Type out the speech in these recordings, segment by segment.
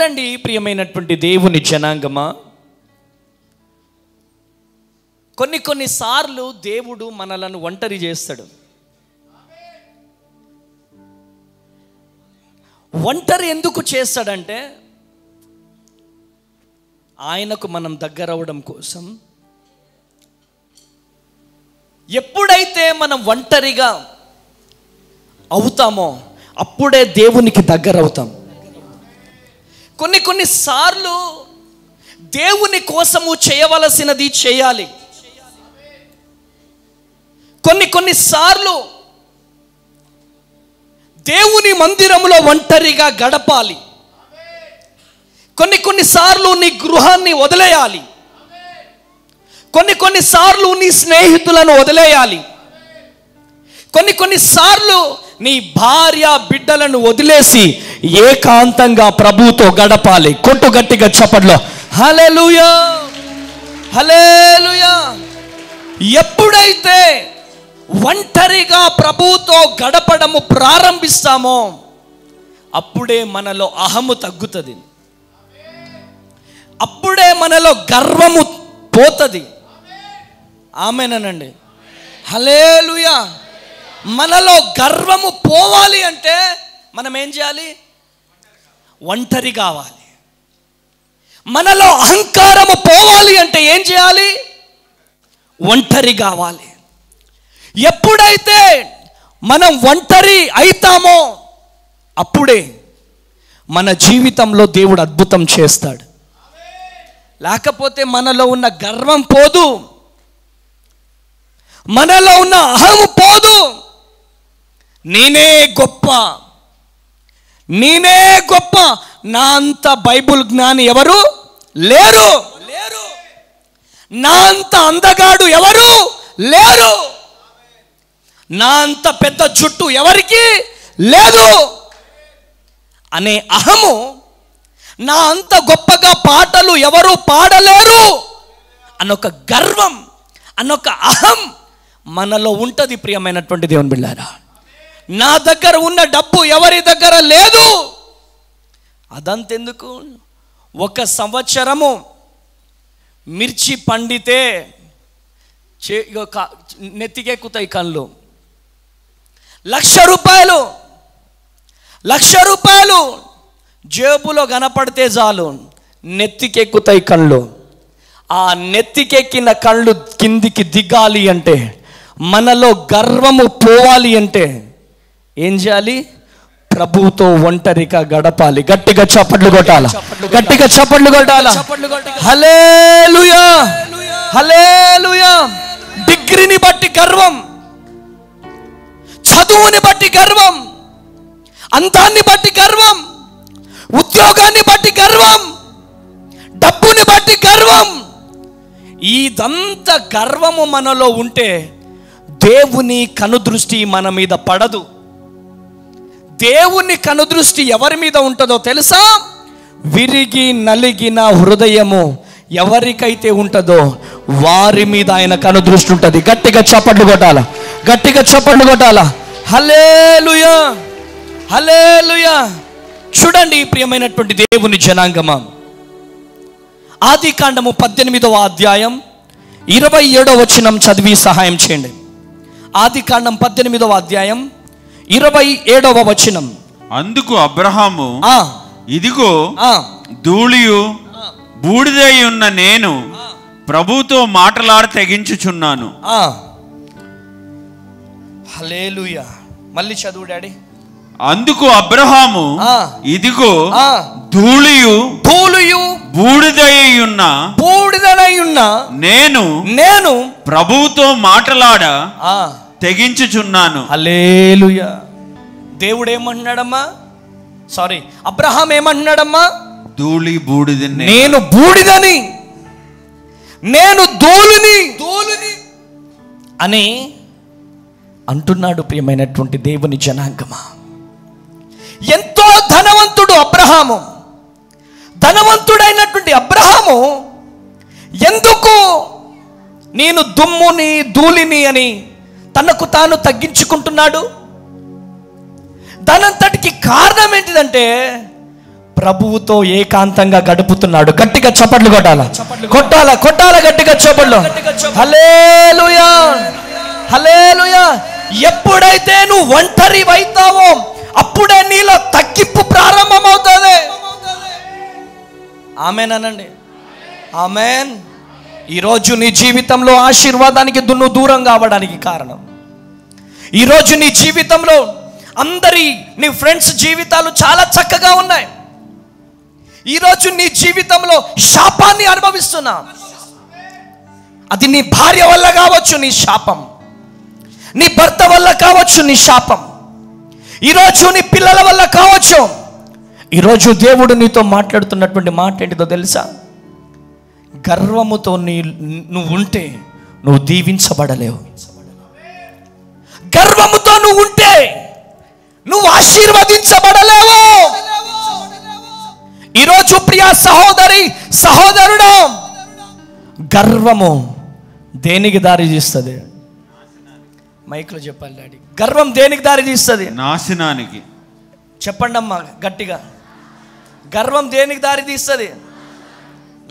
చూడండి ప్రియమైనటువంటి దేవుని జనాంగమా, కొన్నిసార్లు దేవుడు మనలను ఒంటరి చేస్తాడు. ఒంటరి ఎందుకు చేస్తాడంటే ఆయనకు మనం దగ్గర అవ్వడం కోసం. ఎప్పుడైతే మనం ఒంటరిగా అవుతామో అప్పుడే దేవునికి దగ్గర అవుతాం. కొన్నిసార్లు దేవుని కోసము చేయవలసినది చేయాలి. కొన్నిసార్లు దేవుని మందిరంలో ఒంటరిగా గడపాలి. కొన్నిసార్లు నీ గృహాన్ని వదిలేయాలి. కొన్నిసార్లు నీ స్నేహితులను వదిలేయాలి. కొన్నిసార్లు నీ భార్య బిడ్డలను వదిలేసి ఏకాంతంగా ప్రభువుతో గడపాలి. కొట్టు గట్టిగా చప్పట్లో హల్లెలూయా, హల్లెలూయా. ఎప్పుడైతే ఒంటరిగా ప్రభువుతో గడపడము ప్రారంభిస్తామో అప్పుడే మనలో అహము తగ్గుతుంది. అప్పుడే మనలో గర్వము పోతుంది. ఆమేనండి, హల్లెలూయా. మనలో గర్వము పోవాలి అంటే మనం ఏం చేయాలి? ఒంటరి కావాలి. మనలో అహంకారము పోవాలి అంటే ఏం చేయాలి? ఒంటరి కావాలి. ఎప్పుడైతే మనం ఒంటరి అవుతామో అప్పుడే మన జీవితంలో దేవుడు అద్భుతం చేస్తాడు. లేకపోతే మనలో ఉన్న గర్వం పోదు, మనలో ఉన్న అహము పోదు. నేనే గొప్ప, నేనే గొప్ప, నా అంత బైబుల్ జ్ఞాని ఎవరు లేరు, నా అంత అందగాడు ఎవరు లేరు, నా అంత పెద్ద జుట్టు ఎవరికి లేదు అనే అహము, నా అంత గొప్పగా పాటలు ఎవరు పాడలేరు అన్నొక గర్వం, అన్నొక అహం మనలో ఉంటుంది. ప్రియమైనటువంటి దేవుని బిడ్డలారా, నా దగ్గర ఉన్న డబ్బు ఎవరి దగ్గర లేదు. అదంతెందుకు, 1 సంవత్సరము మిర్చి పండితే నెత్తికెక్కుతాయి కళ్ళు. 1,00,000 రూపాయలు జేబులో కనపడితే చాలు నెత్తికెక్కుతాయి కళ్ళు. ఆ నెత్తికెక్కిన కళ్ళు కిందికి దిగాలి అంటే, మనలో గర్వము పోవాలి అంటే ఏం చేయాలి? ప్రభువుతో ఒంటరిగా గడపాలి. గట్టిగా చప్పట్లు కొట్టాల, గట్టిగా చప్పట్లు కొట్టాల. హల్లెలూయా, హల్లెలూయా. డిగ్రీని బట్టి గర్వం, చదువుని బట్టి గర్వం, అందాన్ని బట్టి గర్వం, ఉద్యోగాన్ని బట్టి గర్వం, డబ్బుని బట్టి గర్వం. ఇదంతా గర్వము మనలో ఉంటే దేవుని కనుదృష్టి మన మీద పడదు. దేవుని కనుదృష్టి ఎవరి మీద ఉంటుందో తెలుసా? విరిగి నలిగిన హృదయము ఎవరికైతే ఉంటుందో వారి మీద ఆయన కనుదృష్టి ఉంటుంది. గట్టిగా చప్పట్లు కొట్టాల, గట్టిగా చప్పట్లు కొట్టాల. హల్లెలూయా, హల్లెలూయా. చూడండి ప్రియమైనటువంటి దేవుని జనాంగమా, ఆదికాండము 18వ అధ్యాయం 27వ వచనం చదివి సహాయం చేయండి. ఆదికాండం 18వ అధ్యాయం 27వ వచనం. అందుకు అబ్రహాము, ఇదిగో ధూళియు బూడిదై ఉన్న నేను ప్రభువుతో మాటలాడి తెగించుచున్నాను. హల్లెలూయా. మళ్ళీ చదువు డాడీ. అందుకు అబ్రహాము, ఇదిగో ధూళియు బూడిదై ఉన్న నేను ప్రభువుతో మాటలాడ తెగించుచున్నాను. హల్లెలూయా. దేవుడు ఏమంటున్నాడమ్మా? Sorry, Abraham ఏమంటున్నాడమ్మా? ధూళి బూడిదని, నేను బూడిదని, నేను ధూళిని అని అంటున్నాడు. ప్రియమైనటువంటి దేవుని జనాంగమా, ఎంతో ధనవంతుడు అబ్రహాము. ధనవంతుడైనటువంటి అబ్రహాము ఎందుకు నేను దుమ్ముని ధూళిని అని తనకు తాను తగ్గించుకుంటున్నాడు? దానంతటికి కారణం ఏంటిదంటే ప్రభువుతో ఏకాంతంగా గడుపుతున్నాడు. గట్టిగా చప్పట్లు కొట్టాల, కొట్టాల కొట్టాల, గట్టిగా చప్పట్లు. హల్లెలూయా, హల్లెలూయా. ఎప్పుడైతే నువ్వు ఒంటరి అవుతావో అప్పుడే నీలో తగ్గింపు ప్రారంభమవుతుంది. ఆమేన్ అనండి, ఆమేన్. ఈరోజు నీ జీవితంలో ఆశీర్వాదానికి నువ్వు దూరం కావడానికి కారణం, ఈరోజు నీ జీవితంలో నీ ఫ్రెండ్స్ జీవితాలు చాలా చక్కగా ఉన్నాయి, ఈరోజు నీ జీవితంలో శాపాన్ని అనుభవిస్తున్నా. అది నీ భార్య వల్ల కావచ్చు నీ శాపం, నీ భర్త వల్ల కావచ్చు నీ శాపం, ఈరోజు నీ పిల్లల వల్ల కావచ్చు. ఈరోజు దేవుడు నీతో మాట్లాడుతున్నటువంటి మాట ఏంటిదో తెలుసా? గర్వముతో నువ్వు ఉంటే నువ్వు దీవించబడలేవు. గర్వముతో నువ్వు ఉంటే నువ్వు ఆశీర్వదించబడలేవు. ఈరోజు ప్రియ సహోదరి సహోదరుడు, గర్వము దేనికి దారి తీస్తుంది? మైక్లో చెప్పాలి డాడీ. గర్వం దేనికి దారి తీస్తుంది? నాశనానికి. చెప్పండి అమ్మా గట్టిగా. గర్వం దేనికి దారి తీస్తుంది?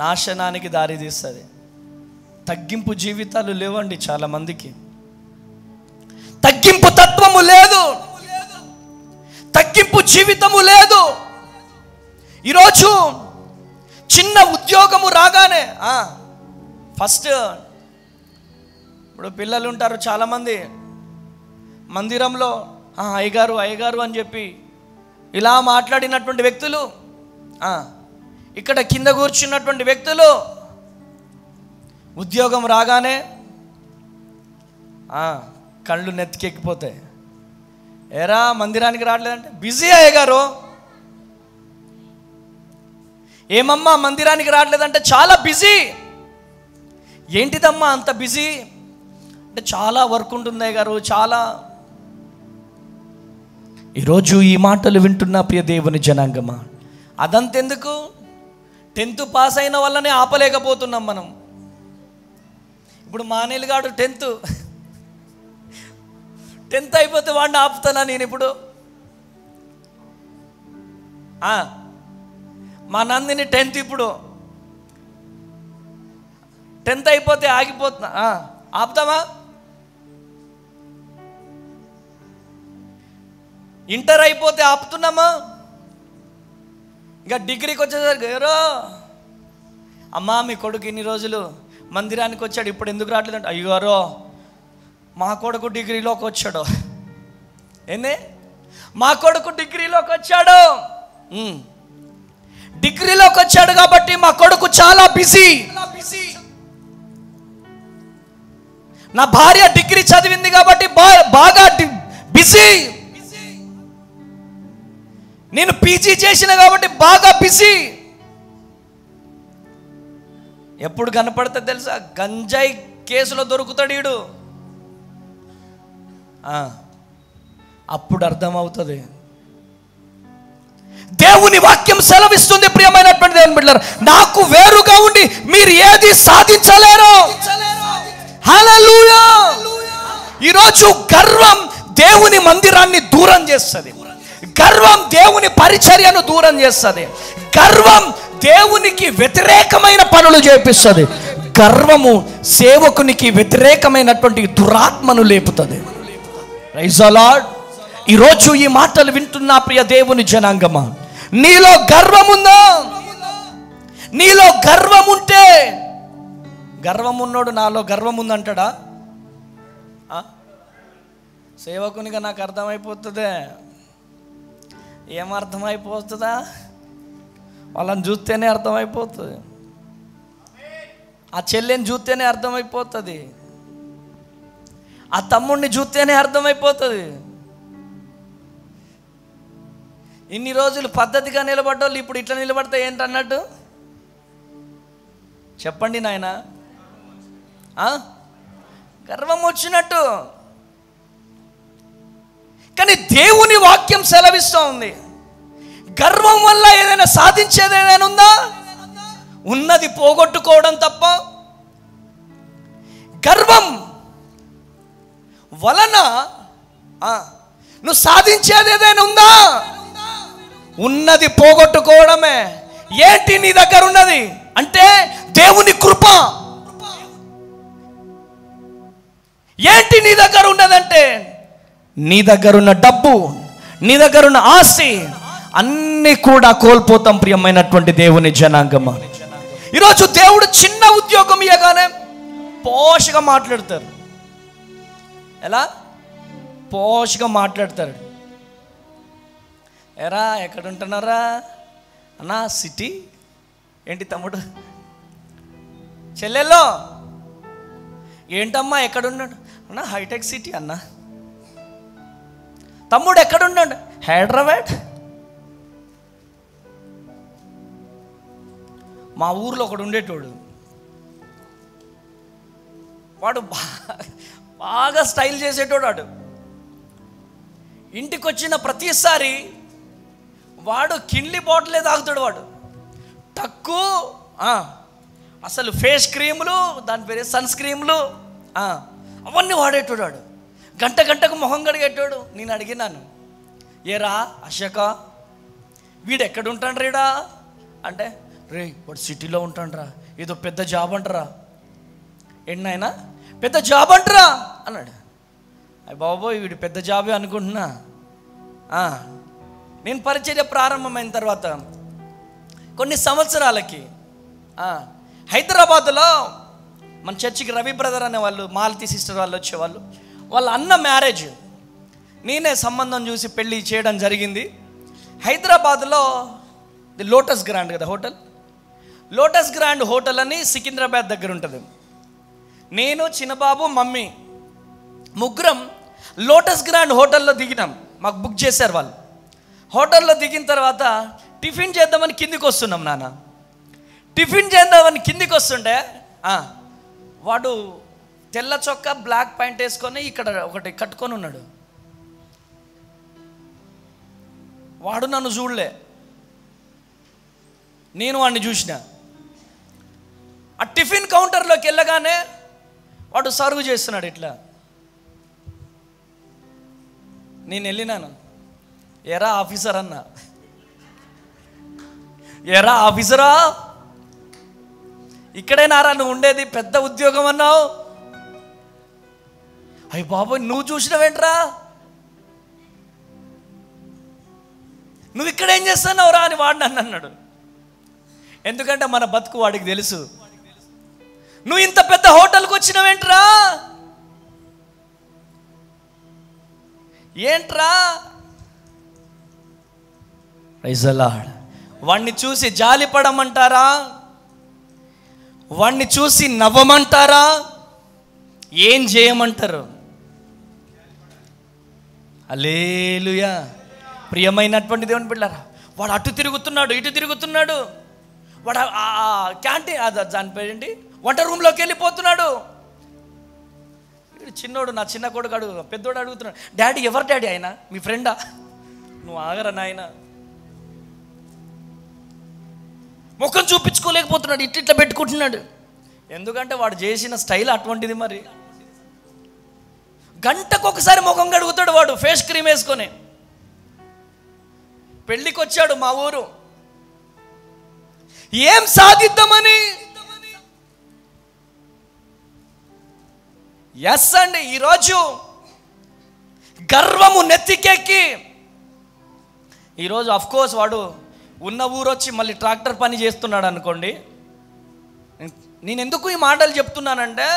నాశనానికి దారి తీస్తుంది. తగ్గింపు జీవితాలు లేవండి చాలా మందికి, తగ్గింపు తత్వము లేదు, తగ్గింపు జీవితము లేదు. ఈరోజు చిన్న ఉద్యోగము రాగానే ఫస్ట్, ఇప్పుడు పిల్లలు ఉంటారు చాలామంది మందిరంలో అయ్యగారు అయ్యగారు అని చెప్పి ఇలా మాట్లాడినటువంటి వ్యక్తులు, ఇక్కడ కింద కూర్చున్నటువంటి వ్యక్తులు ఉద్యోగం రాగానే కళ్ళు నెత్తికెక్కిపోతాయి. ఏరా మందిరానికి రావట్లేదంటే బిజీ అయ్యగారు. ఏమమ్మా మందిరానికి రావట్లేదంటే చాలా బిజీ. ఏంటిదమ్మా అంత బిజీ అంటే చాలా వర్క్ ఉంటుంది అయ్యగారు, చాలా. ఈరోజు ఈ మాటలు వింటున్న ప్రియ దేవుని జనాంగమా, అదంతెందుకు, 10th పాస్ అయిన వల్లనే ఆపలేకపోతున్నాం మనం. ఇప్పుడు మానేలుగాడు 10th అయిపోతే వాడిని ఆపుతానా నేను ఇప్పుడు? మా నందిని 10th, ఇప్పుడు 10th అయిపోతే ఆగిపోతున్నా, ఆపుతామా? ఇంటర్ అయిపోతే ఆపుతున్నామా? ఇంకా డిగ్రీకి వచ్చేసరికి ఎవరో అమ్మా మీ కొడుకు ఇన్ని రోజులు మందిరానికి వచ్చాడు, ఇప్పుడు ఎందుకు రావట్లేదంటే అయ్యారో మా కొడుకు డిగ్రీలోకి వచ్చాడు. ఏంది? మా కొడుకు డిగ్రీలోకి వచ్చాడు, డిగ్రీలోకి వచ్చాడు కాబట్టి మా కొడుకు చాలా బిజీ. నా భార్య డిగ్రీ చదివింది కాబట్టి బాగా బిజీ. నేను పీజీ చేసిన కాబట్టి బాగా బిజీ. ఎప్పుడు కనపడుతుంది తెలుసా? గంజాయి కేసులో దొరుకుతాడు వీడు. అప్పుడు అర్థమవుతుంది. దేవుని వాక్యం సెలవిస్తుంది ప్రియమైనటువంటి దేవుని బిడ్డలారా, నాకు వేరుగా ఉండి మీరు ఏది సాధించలేరు. హల్లెలూయా. ఈరోజు గర్వం దేవుని మందిరాన్ని దూరం చేస్తుంది, గర్వం దేవుని పరిచర్యను దూరం చేస్తుంది, గర్వం దేవునికి వ్యతిరేకమైన పనులు చేపిస్తుంది, గర్వము సేవకునికి వ్యతిరేకమైనటువంటి దురాత్మను లేపుతుంది. Praise the Lord. ఈరోజు ఈ మాటలు వింటున్న ప్రియ దేవుని జనాంగమా, నీలో గర్వం ఉందా? నీలో గర్వం ఉంటే, గర్వం ఉన్నోడు నాలో గర్వం ఉందంటాడా? సేవకునిగా నాకు అర్థమైపోతుందే. ఏమర్థమైపోతుందా? వాళ్ళని చూస్తేనే అర్థమైపోతుంది, ఆ చెల్లెని చూస్తేనే అర్థమైపోతుంది, ఆ తమ్ముడిని చూస్తేనే అర్థమైపోతుంది. ఇన్ని రోజులు పద్ధతిగా నిలబడ్డోళ్ళు ఇప్పుడు ఇట్లా నిలబడితే ఏంటన్నట్టు చెప్పండి నాయన? గర్వం వచ్చినట్టు. కానీ దేవుని వాక్యం సెలవిస్తూ ఉంది, గర్వం వల్ల ఏదైనా సాధించేది ఏదైనా ఉందా? ఉన్నది పోగొట్టుకోవడం తప్ప. గర్వం వలన నువ్వు సాధించేది ఏదైనా ఉందా? ఉన్నది పోగొట్టుకోవడమే. ఏంటి నీ దగ్గర ఉన్నది అంటే దేవుని కృప. ఏంటి నీ దగ్గర ఉన్నదంటే నీ దగ్గర ఉన్న డబ్బు, నీ దగ్గర ఉన్న ఆస్తి అన్నీ కూడా కోల్పోతాం ప్రియమైనటువంటి దేవుని జనాంగమా. ఈరోజు దేవుడు చిన్న ఉద్యోగం ఇవ్వగానే పోషగా మాట్లాడతారు. ఎలా పోషగా మాట్లాడతారు. ఎరా ఎక్కడ ఉంటున్నారా అన్నా? సిటీ. ఏంటి తమ్ముడు? చెల్లెల్లో ఏంటమ్మా ఎక్కడున్నాడు అన్నా? హైటెక్ సిటీ అన్న. తమ్ముడు ఎక్కడున్నాడు? హైదరాబాద్. మా ఊర్లో ఒకడు ఉండేటోడు, వాడు బాగా స్టైల్ చేసేటోడు. వాడు ఇంటికి వచ్చిన ప్రతిసారి వాడు కిన్లీ బాటిలే తాగుతాడు. వాడు తక్కువ అసలు ఫేస్ క్రీములు, దాని పేరు సన్ స్క్రీములు, అవన్నీ వాడేటోడు. వాడు గంట గంటకు మొహం కడిగేటోడు. నేను అడిగినాను, ఏరా అశోక వీడు ఎక్కడ ఉంటాడు రేడా అంటే, రే వాడు సిటీలో ఉంటాడురా, ఏదో పెద్ద జాబ్ అంటరా. ఎన్నైనా పెద్ద జాబ్ అంటరా అన్నాడు. అయ్య బాబోయ్ వీడు పెద్ద జాబే అనుకుంటున్నా. నేను పరిచర్య ప్రారంభమైన తర్వాత కొన్ని సంవత్సరాలకి హైదరాబాద్లో మన చర్చికి రవి బ్రదర్ అనే వాళ్ళు, మాలతి సిస్టర్ వాళ్ళు వచ్చేవాళ్ళు. వాళ్ళ అన్న మ్యారేజ్ నేనే సంబంధం చూసి పెళ్ళి చేయడం జరిగింది. హైదరాబాద్లో ది లోటస్ గ్రాండ్ కదా హోటల్, లోటస్ గ్రాండ్ హోటల్ అని సికింద్రాబాద్ దగ్గర ఉంటుంది. నేను, చిన్నబాబు, మమ్మీ ముగ్గురం లోటస్ గ్రాండ్ హోటల్లో దిగినాం. మాకు బుక్ చేశారు వాళ్ళు. హోటల్లో దిగిన తర్వాత టిఫిన్ చేద్దామని కిందికి వస్తున్నాం. నాన్న టిఫిన్ చేద్దామని కిందికి వస్తుంటే వాడు తెల్ల చొక్కా బ్లాక్ ప్యాంట్ వేసుకొని ఇక్కడ ఒకటి కట్టుకొని ఉన్నాడు. వాడు నన్ను చూడలే, నేను వాడిని చూసిన. ఆ టిఫిన్ కౌంటర్లోకి వెళ్ళగానే వాడు సర్వ్ చేస్తున్నాడు ఇట్లా. నేను వెళ్ళినాను, ఎరా ఆఫీసర్ అన్నా. ఎరా ఆఫీసరా, ఇక్కడేనారా నువ్వు ఉండేది, పెద్ద ఉద్యోగం అన్నావు. అయ్య బాబోయ్ నువ్వు చూసినవేంట్రా, నువ్వు ఇక్కడేం చేస్తున్నావు రా అని వాడు నన్ను అన్నాడు. ఎందుకంటే మన బతుకు వాడికి తెలుసు. నువ్వు ఇంత పెద్ద హోటల్కి వచ్చినవేంట్రా, ఏంట్రా. Praise the Lord. వాణ్ణి చూసి జాలి పడమంటారా, వాణ్ణి చూసి నవ్వమంటారా, ఏం చేయమంటారు? హల్లెలూయా. ప్రియమైనటువంటి దేవుని బిడ్డలారా, వాడు అటు తిరుగుతున్నాడు, ఇటు తిరుగుతున్నాడు. వాడు క్యాంటీన్ దాని పేరేంటి వంట రూమ్లోకి వెళ్ళిపోతున్నాడు. చిన్నోడు, నా చిన్న కొడుకు అడుగు, పెద్దోడు అడుగుతున్నాడు, డాడీ ఎవరు డాడీ ఆయన, మీ ఫ్రెండా? నువ్వు ఆగరా నాయన. ముఖం చూపించుకోలేకపోతున్నాడు, ఇట్లా పెట్టుకుంటున్నాడు. ఎందుకంటే వాడు చేసిన స్టైల్ అటువంటిది. మరి గంటకు ఒకసారి ముఖం కడుగుతాడు వాడు ఫేస్ క్రీమ్ వేసుకొని. పెళ్ళికి వచ్చాడు మా ఊరు, ఏం సాధిద్దామని. ఎస్ అండి, ఈరోజు గర్వము నెత్తికెక్కి, ఈరోజు అఫ్కోర్స్ వాడు ఉన్న ఊరు వచ్చి మళ్ళీ ట్రాక్టర్ పని చేస్తున్నాడు అనుకోండి. నేను ఎందుకు ఈ మాటలు చెప్తున్నానంటే,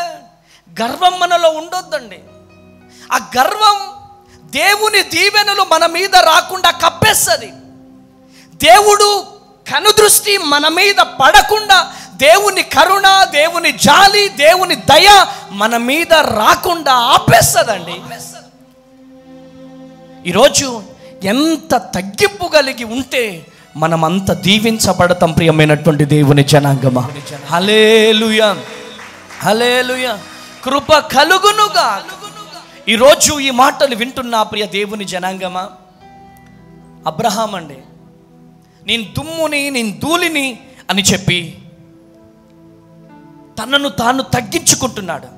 గర్వం మనలో ఉండొద్దండి. ఆ గర్వం దేవుని దీవెనలు మన మీద రాకుండా కప్పేస్తుంది. దేవుడు కనుదృష్టి మన మీద పడకుండా, దేవుని కరుణ, దేవుని జాలి, దేవుని దయ మన మీద రాకుండా ఆపేస్తుందండి. ఈరోజు ఎంత తగ్గింపు కలిగి ఉంటే మనం అంత దీవించబడతాం ప్రియమైనటువంటి దేవుని జనాంగమా. హల్లెలూయా, హల్లెలూయా. కృప కలుగునుగా. ఈరోజు ఈ మాటలు వింటున్న ప్రియ దేవుని జనాంగమా, అబ్రహాం అండి, నేను దుమ్ముని, నేను ధూళిని అని చెప్పి తనను తాను తగ్గించుకుంటున్నాడు.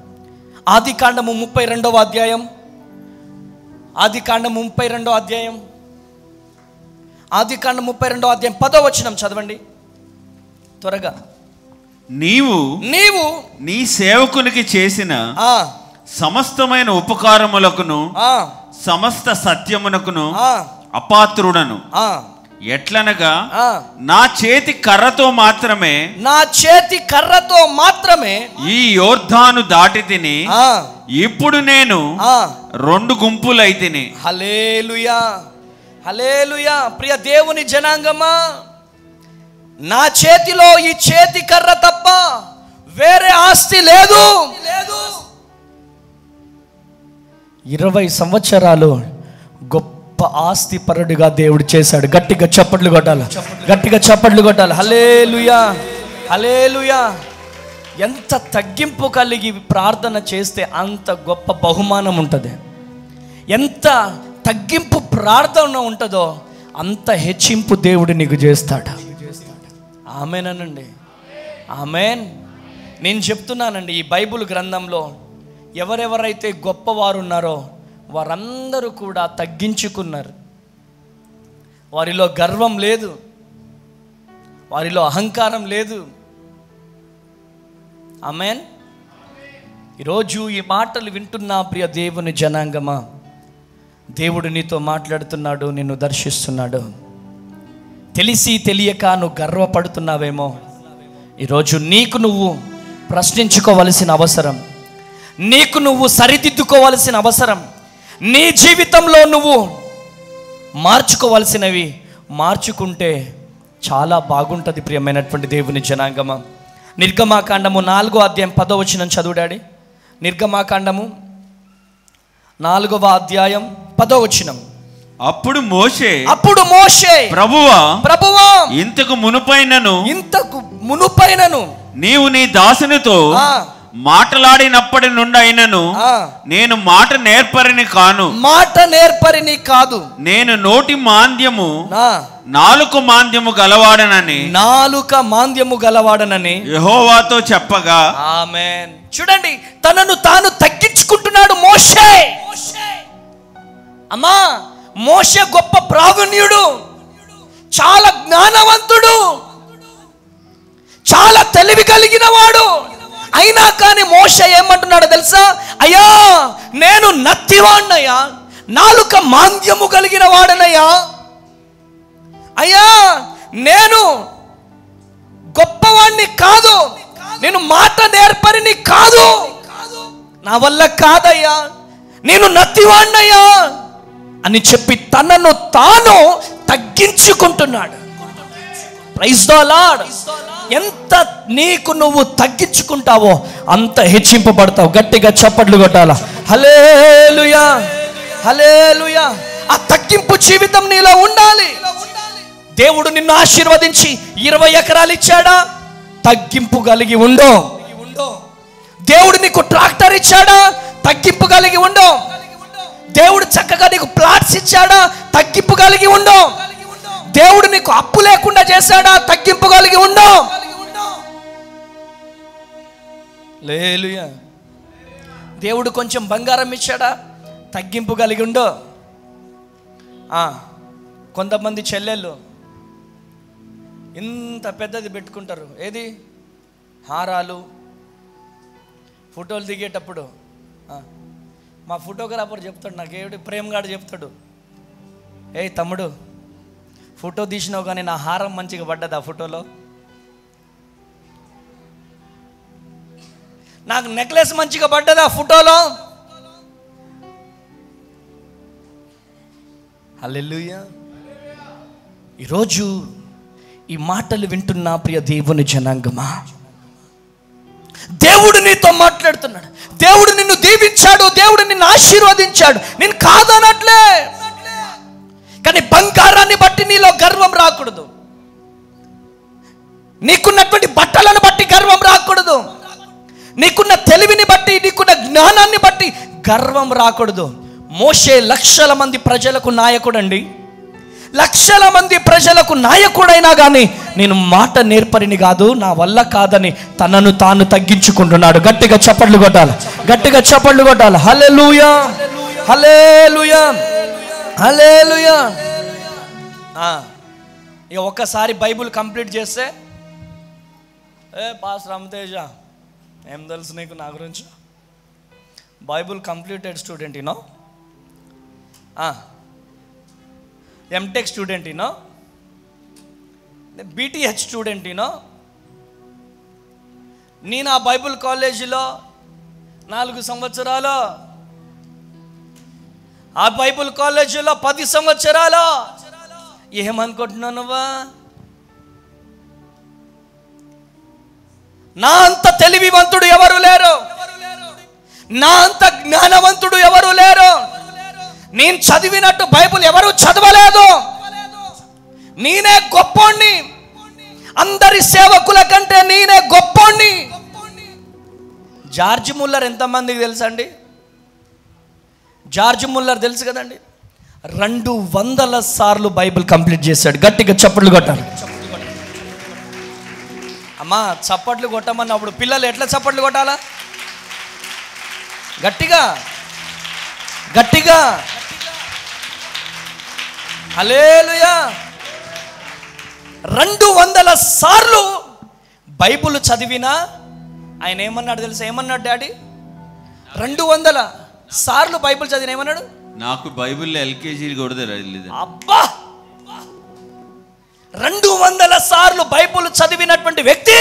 ఆదికాండము 32వ అధ్యాయం, ఆదికాండము 32వ అధ్యాయం ఆదికాండం 32వ అధ్యాయం 10వ వచనం చదవండి త్వరగా. నీవు నీ సేవకునికి చేసిన సమస్తమైన ఉపకారములకును సమస్త సత్యమునకును అపాత్రుడను. ఎట్లనగా నా చేతి కర్రతో మాత్రమే ఈ యోర్దాను దాటి తిని ఇప్పుడు నేను 2 గుంపులైతిని. హల్లెలూయా, హల్లెలూయా. ప్రియ దేవుని జనాంగమా, నా చేతిలో ఈ చేతి కర్ర తప్ప వేరే ఆస్తి లేదు. 20 సంవత్సరాలు గొప్ప ఆస్తి పరుడిగా దేవుడు చేశాడు. గట్టిగా చప్పట్లు కొట్టాలి, గట్టిగా చప్పట్లు కొట్టాలి. హల్లెలూయా, హల్లెలూయా. ఎంత తగ్గింపు కలిగి ప్రార్థన చేస్తే అంత గొప్ప బహుమానం ఉంటుంది. ఎంత తగ్గింపు ప్రార్థన ఉంటుందో అంత హెచ్చింపు దేవుడు నీకు చేస్తాడు. ఆమేనండి, ఆమేన్. నేను చెప్తున్నానండి, ఈ బైబిల్ గ్రంథంలో ఎవరెవరైతే గొప్పవారు ఉన్నారో వారందరూ కూడా తగ్గించుకున్నారు. వారిలో గర్వం లేదు, వారిలో అహంకారం లేదు. ఆమేన్. ఈరోజు ఈ మాటలు వింటున్నా ప్రియ దేవుని జనాంగమా, దేవుడు నీతో మాట్లాడుతున్నాడు, నిన్ను దర్శిస్తున్నాడు. తెలిసి తెలియక నువ్వు గర్వపడుతున్నావేమో. ఈరోజు నీకు నువ్వు ప్రశ్నించుకోవలసిన అవసరం, నీకు నువ్వు సరిదిద్దుకోవలసిన అవసరం, నీ జీవితంలో నువ్వు మార్చుకోవలసినవి మార్చుకుంటే చాలా బాగుంటుంది ప్రియమైనటువంటి దేవుని జనాంగమా. నిర్గమాకాండము 4వ అధ్యాయం 10వ వచనం చదువుడాడి. నిర్గమాకాండము 4వ అధ్యాయం 10వ వచనం. అప్పుడు మోషే ప్రభువా ఇంతకు మునుపైనను నీవు నీ దాసునితో మాటలాడినప్పటి నుండి అయినను నేను మాట నేర్పరిని కాదు, నేను నోటి మాంద్యము నాలుక మాంద్యము గలవాడనని యెహోవాతో చెప్పగా. ఆమేన్. చూడండి, తనను తాను తగ్గించుకుంటున్నాడు మోషే. అమ్మా, మోషే గొప్ప ప్రావీణ్యుడు, చాలా జ్ఞానవంతుడు, చాలా తెలివి కలిగిన వాడు. అయినా కానీ మోషే ఏమంటున్నాడు తెలుసా? అయ్యా, నేను నత్తివాణ్ణయ్యా, నాలుక మాంద్యము కలిగిన వాడనయ్యా. అయ్యా, నేను గొప్పవాణ్ణి కాదు, నేను మాట నేర్పరిని కాదు, నా వల్ల కాదయ్యా, నేను నత్తివాణ్ణయ్యా అని చెప్పి తనను తాను తగ్గించుకుంటున్నాడు. Praise the lord. ఎంత నీకు నువ్వు తగ్గించుకుంటావో అంత హెచ్చింపబడతావు. గట్టిగా చప్పట్లు కొట్టాలా. హల్లెలూయా, హల్లెలూయా. ఆ తగ్గింపు జీవితం నీలో ఉండాలి. దేవుడు నిన్ను ఆశీర్వదించి 20 ఎకరాలు ఇచ్చాడా? తగ్గింపు కలిగి ఉండు. దేవుడు నీకు ట్రాక్టర్ ఇచ్చాడా? తగ్గింపు కలిగి ఉండు. దేవుడు చక్కగా నీకు ప్లాట్స్ ఇచ్చాడా? తగ్గింపు కలిగి ఉండు. దేవుడు నీకు అప్పు లేకుండా చేశాడా? తగ్గింపు కలిగి ఉండు. హల్లెలూయా. దేవుడు కొంచెం బంగారం ఇచ్చాడా? తగ్గింపు కలిగి ఉండు. కొంతమంది చెల్లెళ్ళు ఇంత పెద్దది పెట్టుకుంటారు. ఏది? హారాలు. ఫోటోలు దిగేటప్పుడు మా ఫోటోగ్రాఫర్ చెప్తాడు, నాకేమిటి ప్రేమగాడు చెప్తాడు, ఏయ్ తమ్ముడు, ఫోటో తీసినావు కానీ నా హారం మంచిగా పడ్డది ఆ ఫోటోలో, నాకు నెక్లెస్ మంచిగా పడ్డది ఆ ఫోటోలో. హల్లెలూయా. ఈరోజు ఈ మాటలు వింటున్న ప్రియ దేవుని జనాంగమా, దేవుడు నీతో మాట్లాడుతున్నాడు. దేవుడు నిన్ను దీవించాడు, దేవుడు నిన్ను ఆశీర్వదించాడు, నేను కాదనట్లే. కానీ బంగారాన్ని బట్టి నీలో గర్వం రాకూడదు, నీకున్నటువంటి బట్టలను బట్టి గర్వం రాకూడదు, నీకున్న తెలివిని బట్టి, నీకున్న జ్ఞానాన్ని బట్టి గర్వం రాకూడదు. మోషే లక్షల మంది ప్రజలకు నాయకుడండి, లక్షల మంది ప్రజలకు నాయకుడైనా కానీ నేను మాట నేర్పరిని కాదు, నా వల్ల కాదని తనను తాను తగ్గించుకుంటున్నాడు. గట్టిగా చప్పట్లు కొట్టాలి, గట్టిగా చప్పట్లు కొట్టాలి. హల్లెలూయా, హల్లెలూయా, హల్లెలూయా. ఇక ఒక్కసారి బైబుల్ కంప్లీట్ చేస్తే పాస్టర్ రామతేజ ఏం తెలుసు నీకు నా గురించి? Bible completed student you know, M Tech student you know, BTh student you know. నేను ఆ బైబుల్ కాలేజీలో 4 సంవత్సరాలు, ఆ బైబుల్ కాలేజీలో 10 సంవత్సరాలు. ఏమనుకుంటున్నావు నువ్వా? నా అంత తెలివివంతుడు ఎవరు లేరు, నా అంత జ్ఞానవంతుడు ఎవరు లేరు. నేను చదివినట్టు బైబుల్ ఎవరు చదవలేదు. నేనే గొప్పోణ్ణి, అందరి సేవకుల కంటే నేనే గొప్పోణ్ణి. జార్జ్ ముల్లర్ ఎంతమందికి తెలుసండి? జార్జ్ ముల్లర్ తెలుసు కదండి. 200 సార్లు బైబిల్ కంప్లీట్ చేశాడు. గట్టిగా చప్పట్లు కొట్టాలి. అమ్మా చప్పట్లు కొట్టమన్నప్పుడు పిల్లలు ఎట్లా చప్పట్లు కొట్టాలా? గట్టిగా గట్టిగా. హల్లెలూయా. 200 సార్లు బైబిల్ చదివినా ఆయన ఏమన్నాడు తెలుసా? ఏమన్నాడు డాడీ? 200 సార్లు బైబిల్ చదివిన ఏమన్నాడు? నాకు బైబిల్ ఎల్కేజీ కూడా తెలియదు. అబ్బా, 200 సార్లు బైబిల్ చదివినటువంటి వ్యక్తి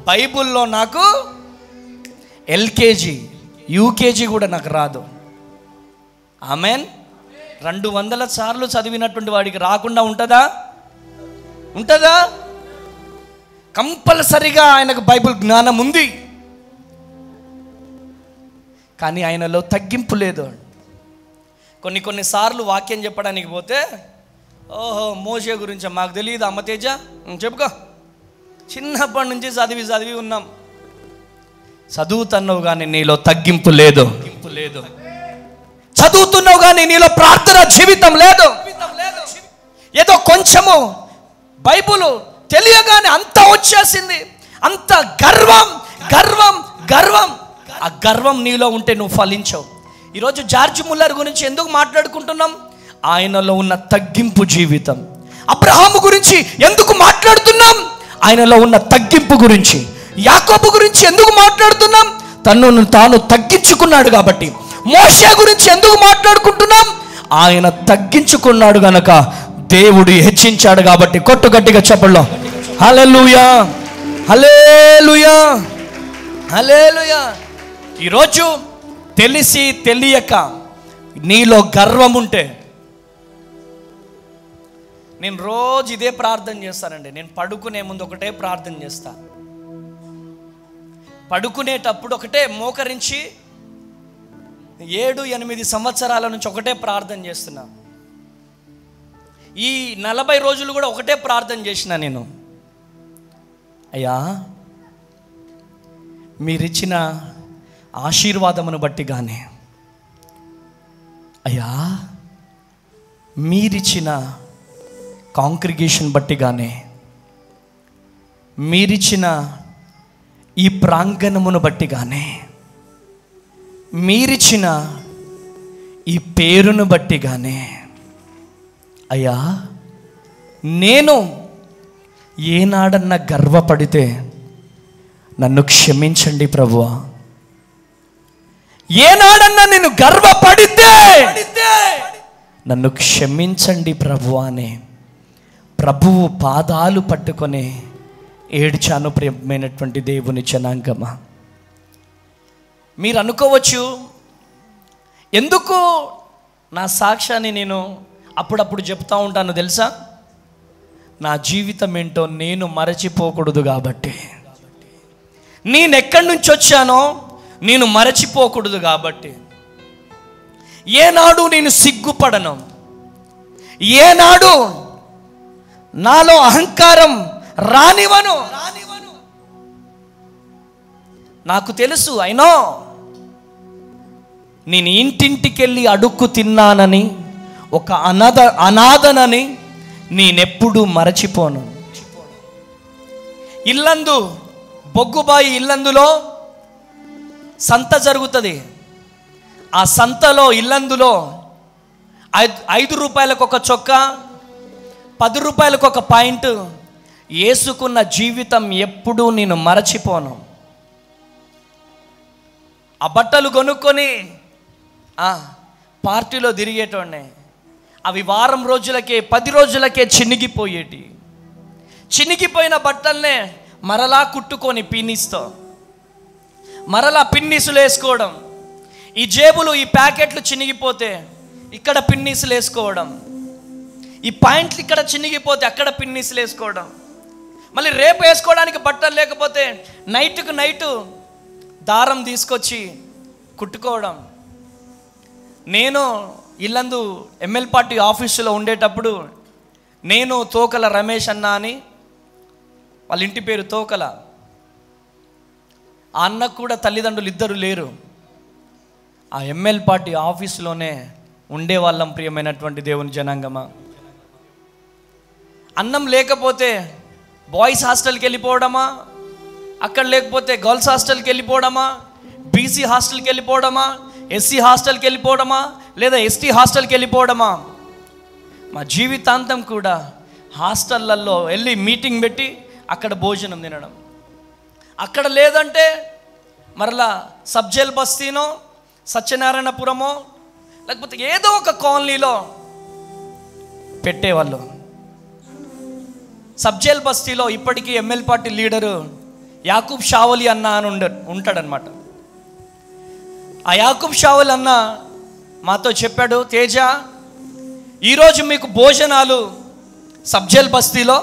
బైబిల్లో నాకు ఎల్కేజీ యూకేజీ కూడా నాకు రాదు. ఆమెన్. 200 సార్లు చదివినటువంటి వాడికి రాకుండా ఉంటుందా? ఉంటుందా? కంపల్సరిగా ఆయనకు బైబిల్ జ్ఞానం ఉంది, కానీ ఆయనలో తగ్గింపు లేదు. కొన్నిసార్లు వాక్యం చెప్పడానికి పోతే, ఓహో మోషే గురించి మాకు తెలియదు అమ్మతేజ, చెప్పుకో, చిన్నప్పటి నుంచి చదివి ఉన్నాం. చదువుతున్నావు కానీ నీలో తగ్గింపు లేదు. చదువుతున్నావు కానీ నీలో ప్రార్థన జీవితం లేదు. ఏదో కొంచెము బైబుల్ తెలియగానే అంత వచ్చేసింది, అంత గర్వం గర్వం గర్వం. ఆ గర్వం నీలో ఉంటే నువ్వు ఫలించవు. ఈరోజు జార్జ్ ముల్లర్ గురించి ఎందుకు మాట్లాడుకుంటున్నాం? ఆయనలో ఉన్న తగ్గింపు జీవితం. అబ్రహాము గురించి ఎందుకు మాట్లాడుతున్నాం? ఆయనలో ఉన్న తగ్గింపు గురించి. యాకోబు గురించి ఎందుకు మాట్లాడుతున్నాం? తనను తాను తగ్గించుకున్నాడు కాబట్టి. మోషే గురించి ఎందుకు మాట్లాడుకుంటున్నాం? ఆయన తగ్గించుకున్నాడు గనక దేవుడు హెచ్చించాడు కాబట్టి. కొట్టు గట్టిగా చెప్పల్లో హల్లెలూయా, హల్లెలూయా, హల్లెలూయా. ఈరోజు తెలిసి తెలియక నీలో గర్వం ఉంటే, నేను రోజు ఇదే ప్రార్థన చేస్తానండి. నేను పడుకునే ముందు ఒకటే ప్రార్థన చేస్తా. పడుకునేటప్పుడు ఒకటే మోకరించి 7-8 సంవత్సరాల నుంచి ఒకటే ప్రార్థన చేస్తున్నా. ఈ 40 రోజులు కూడా ఒకటే ప్రార్థన చేసిన నేను. అయ్యా, మీరిచ్చిన ఆశీర్వాదమును బట్టి కానీ, అయ్యా మీరిచ్చిన కాంగ్రిగేషన్ బట్టి కానీ, మీరిచ్చిన ఈ ప్రాంగణమును బట్టి కానీ, మీరిచ్చిన ఈ పేరును బట్టి కానీ, అయ్యా నేను ఏనాడన్నా గర్వపడితే నన్ను క్షమించండి ప్రభువా. ఏనాడన్నా నేను గర్వపడితే నన్ను క్షమించండి ప్రభువా అని ప్రభువు పాదాలు పట్టుకొని ఏడ్చాను. ప్రియమైనటువంటి దేవుని జనాంగమా, మీరు అనుకోవచ్చు, ఎందుకు నా సాక్ష్యాన్ని నేను అప్పుడప్పుడు చెప్తా ఉంటాను తెలుసా? నా జీవితం ఏంటో నేను మరచిపోకూడదు కాబట్టి. నేను ఎక్కడి నుంచి వచ్చానో నేను మరచిపోకూడదు కాబట్టి. ఏనాడు నేను సిగ్గుపడను, ఏనాడు నాలో అహంకారం రానివను. నాకు తెలుసు, అయినో నేను ఇంటింటికెళ్ళి అడుక్కు తిన్నానని, ఒక అనాథనని నేనెప్పుడు మరచిపోను. ఇల్లందు బొగ్గుబాయి ఇల్లందులో సంత జరుగుతుంది. ఆ సంతలో ఇల్లందులో 5 రూపాయలకు ఒక చొక్కా, రూపాయలకు ఒక పాయింట్. యేసుకున్న జీవితం ఎప్పుడూ నేను మరచిపోను. ఆ బట్టలు కొనుక్కొని పార్టీలో తిరిగేటోడ్నే. అవి వారం రోజులకే 10 రోజులకే చినిగిపోయేటి. చినిగిపోయిన బట్టల్నే మరలా కుట్టుకొని పిన్నిస్తో మరలా పిన్నీసులు వేసుకోవడం. ఈ జేబులు, ఈ ప్యాకెట్లు చినిగిపోతే ఇక్కడ పిన్నీసులు వేసుకోవడం. ఈ పాయింట్లు ఇక్కడ చినిగిపోతే అక్కడ పిన్నీసులు వేసుకోవడం. మళ్ళీ రేపు వేసుకోవడానికి బట్టలు లేకపోతే నైట్కు నైటు దారం తీసుకొచ్చి కుట్టుకోవడం. నేను ఇల్లందు ఎమ్మెల్యే పార్టీ ఆఫీసులో ఉండేటప్పుడు నేను తోకల రమేష్ అన్న అని, వాళ్ళ ఇంటి పేరు తోకల. ఆ అన్నకు కూడా తల్లిదండ్రులు ఇద్దరు లేరు. ఆ ఎమ్మెల్యే పార్టీ ఆఫీసులోనే ఉండేవాళ్ళం. ప్రియమైనటువంటి దేవుని జనాంగమా, అన్నం లేకపోతే బాయ్స్ హాస్టల్కి వెళ్ళిపోవడమా, అక్కడ లేకపోతే గర్ల్స్ హాస్టల్కి వెళ్ళిపోవడమా, బీసీ హాస్టల్కి వెళ్ళిపోవడమా, ఎస్సీ హాస్టల్కి వెళ్ళిపోవడమా, లేదా ఎస్టీ హాస్టల్కి వెళ్ళిపోవడమా. మా జీవితాంతం కూడా హాస్టళ్ళల్లో వెళ్ళి మీటింగ్ పెట్టి అక్కడ భోజనం తినడం. అక్కడ లేదంటే మరలా సబ్జెల్ బస్తీనో, సత్యనారాయణపురమో, లేకపోతే ఏదో ఒక కాలనీలో పెట్టేవాళ్ళు. సబ్జెల్ బస్తీలో ఇప్పటికీ MLA party leader Yakub Shavali అన్న అని ఉంటాడనమాట. ఆ యాకూబ్ షావలి అన్న మాతో చెప్పాడు, తేజ, ఈరోజు మీకు భోజనాలు సబ్జెల్ బస్తీలో,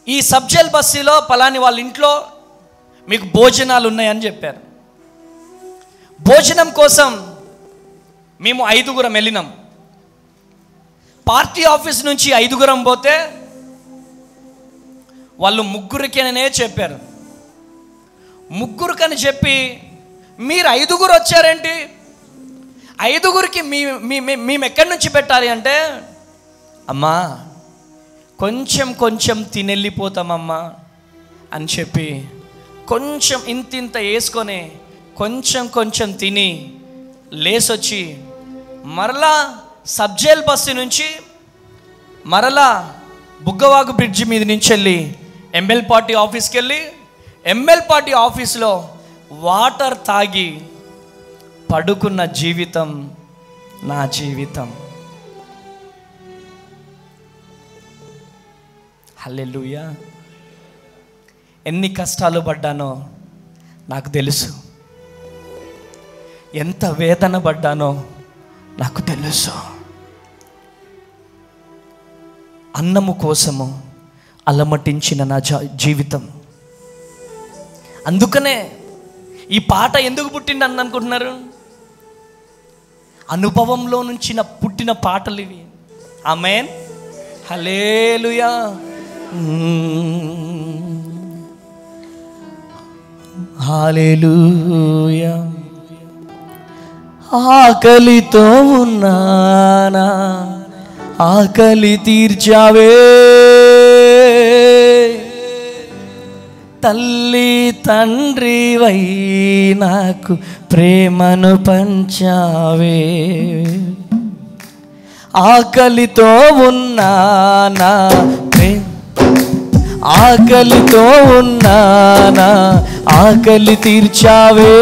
ఈ సబ్జెల్ బస్తీలో పలాని వాళ్ళ ఇంట్లో మీకు భోజనాలు ఉన్నాయని చెప్పారు. భోజనం కోసం మేము 5గురం వెళ్ళినాం. పార్టీ ఆఫీస్ నుంచి 5గురం పోతే వాళ్ళు 3కినే చెప్పారు. 3కని చెప్పి మీరు 5గురు వచ్చారేంటి, 5గురికి మేము ఎక్కడి నుంచి పెట్టాలి అంటే, అమ్మా కొంచెం కొంచెం తినెళ్ళిపోతామమ్మా అని చెప్పి కొంచెం ఇంత వేసుకొని కొంచెం కొంచెం తిని లేసొచ్చి మరలా సబ్జెల్ బస్సు నుంచి మరలా బుగ్గవాగు బ్రిడ్జి మీద నుంచి వెళ్ళి ఎమ్మెల్యే పార్టీ ఆఫీస్కి వెళ్ళి ఎమ్మెల్యే పార్టీ ఆఫీస్లో వాటర్ తాగి పడుకున్న జీవితం నా జీవితం. హల్లెలూయా. ఎన్ని కష్టాలు పడ్డానో నాకు తెలుసు, ఎంత వేదన పడ్డానో నాకు తెలుసు. అన్నము కోసము అలమటించిన నా జీవితం. అందుకనే ఈ పాట ఎందుకు పుట్టింది అని అనుకుంటున్నారు? అనుభవంలో నుంచి పుట్టిన పాటలు ఇవి. ఆమేన్, హల్లెలూయా. హల్లెలూయా. ఆకలితో ఉన్నానా, ఆకలి తీర్చావే, తల్లి తండ్రివై నాకు ప్రేమను పంచావే. ఆకలితో ఉన్నానా, ఆకలితో ఉన్నానా, ఆకలి తీర్చావే,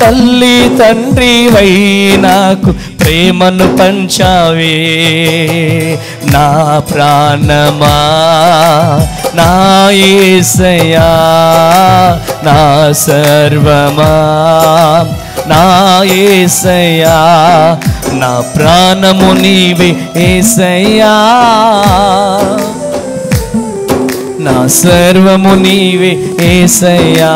తల్లి తండ్రివై నాకు ప్రేమను పంచావే. నా ప్రాణమా నా యేసయ్యా, నా సర్వమా నా యేసయ్యా, నా ప్రాణము నీవే యేసయ్యా, నా సర్వము నీవే యేసయ్యా.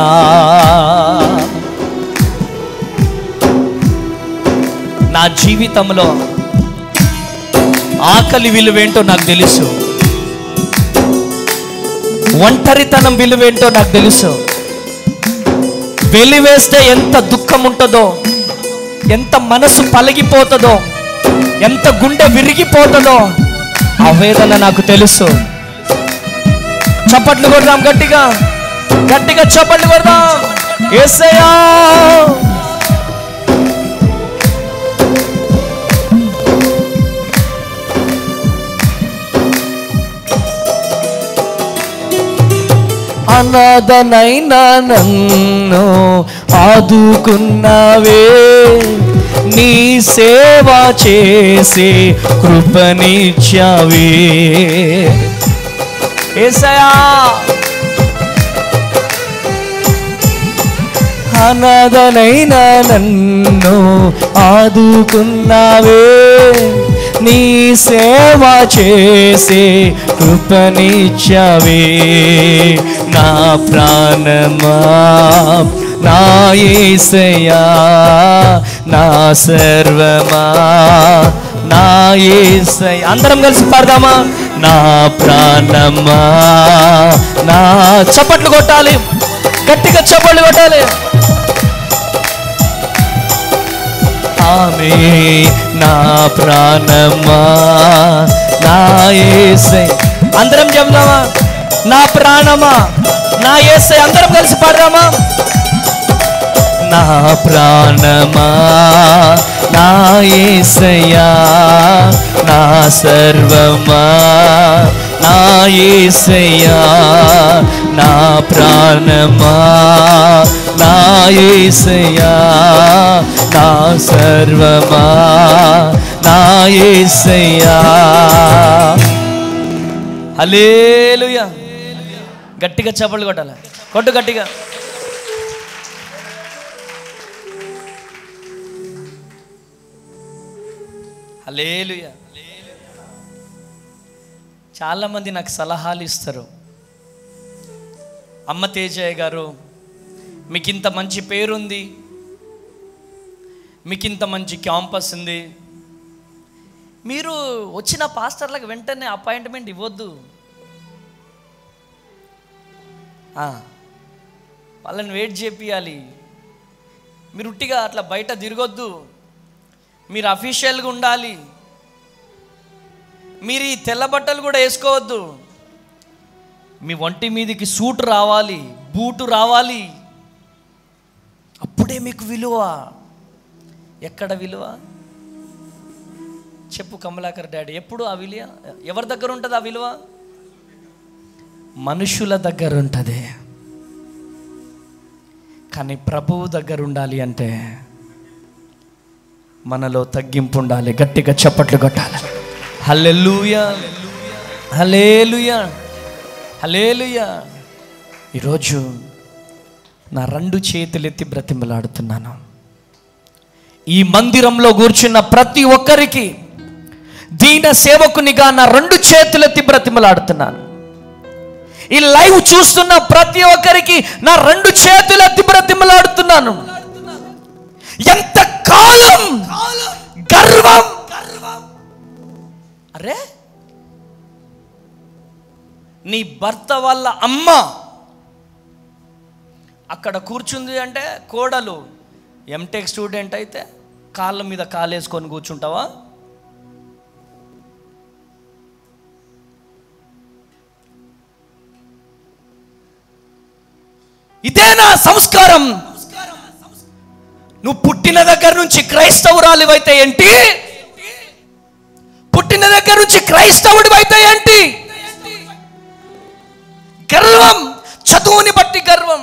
నా జీవితంలో ఆకలి విలువేంటో నాకు తెలుసు, ఒంటరితనం విలువేంటో నాకు తెలుసు. వెలివేస్తే ఎంత దుఃఖం ఉంటుందో, ఎంత మనసు పలిగిపోతుందో, ఎంత గుండె విరిగిపోతుందో ఆ వేదన నాకు తెలుసు. చప్పట్లు కొడదాం, గట్టిగా గట్టిగా చప్పట్లు కొడదాం. యేసయ్యా, అనాథనైనా నన్ను ఆదుకున్నావే, నీ సేవ చేసే కృపనిచ్చావే. యేసయ్యా అనాథనైనా నన్ను ఆదుకున్నావే, నీ సేవ చేసే కృపనిచ్చావే. నా ప్రాణమా నా యేసయ్యా, నా సర్వమా నా యేసయ్యా. అందరం కలిసి పాడదామా? నా ప్రాణమా నా, చప్పట్లు కొట్టాలి, గట్టిగా చప్పట్లు కొట్టాలి. ఆమె నా ప్రాణమా నా యేసయ్యా. అందరం చెప్దామా? నా ప్రాణమా నా యేసయ్యా. అందరం కలిసి పాడదామా? నా ప్రాణమా నా యేసయ్యా, నా సర్వమా నా యేసయ్యా, నా ప్రాణమా నా యేసయ్యా, నా సర్వమా నా యేసయ్యా. హల్లెలూయా. గట్టిగా చప్పట్లు కొట్టాలి, కొట్టు గట్టిగా. హల్లెలూయా. చాలామంది నాకు సలహాలు ఇస్తారు. అమ్మ తేజయ్య గారు, మీకు ఇంత మంచి పేరుంది, మీకు ఇంత మంచి క్యాంపస్ ఉంది, మీరు వచ్చిన పాస్టర్లకు వెంటనే అపాయింట్మెంట్ ఇవ్వద్దు, వాళ్ళని వెయిట్ చేపియాలి, మీరు ఉట్టిగా అట్లా బయట తిరగొద్దు, మీరు అఫీషియల్గా ఉండాలి, మీరు ఈ తెల్ల బట్టలు కూడా వేసుకోవద్దు, మీ ఒంటి మీదకి సూట్ రావాలి, బూటు రావాలి, అప్పుడే మీకు విలువ. ఎక్కడ విలువ చెప్పు కమలాకర్ డాడీ? ఎప్పుడు ఆ విలువ ఎవరి దగ్గర ఉంటుంది? ఆ విలువ మనుషుల దగ్గర ఉంటుంది. కానీ ప్రభువు దగ్గర ఉండాలి అంటే మనలో తగ్గింపు ఉండాలి. గట్టిగా చప్పట్లు కొట్టాలి. హల్లెలూయా, హల్లెలూయా, హల్లెలూయా. ఈరోజు నా 2 చేతులెత్తి బ్రతిమలాడుతున్నాను. ఈ మందిరంలో కూర్చున్న ప్రతి ఒక్కరికి, దీన సేవకునిగా నా 2 చేతులెత్తి బ్రతిమలాడుతున్నాను. ఈ లైవ్ చూస్తున్న ప్రతి ఒక్కరికి నా 2 చేతులెత్తి బ్రతిమలాడుతున్నాను. ఎంత కాలం గర్వం! అరే, నీ భర్త వాళ్ళ అమ్మ అక్కడ కూర్చుంది అంటే, కోడలు ఎంటెక్ స్టూడెంట్ అయితే కాళ్ళ మీద కాలేసుకొని కూర్చుంటావా? ఇదేనా సంస్కారం? నువ్వు పుట్టిన దగ్గర నుంచి క్రైస్తవురాలివైతే ఏంటి, పుట్టిన దగ్గర నుంచి క్రైస్తవుడివైతే ఏంటి? గర్వం, చదువుని బట్టి గర్వం.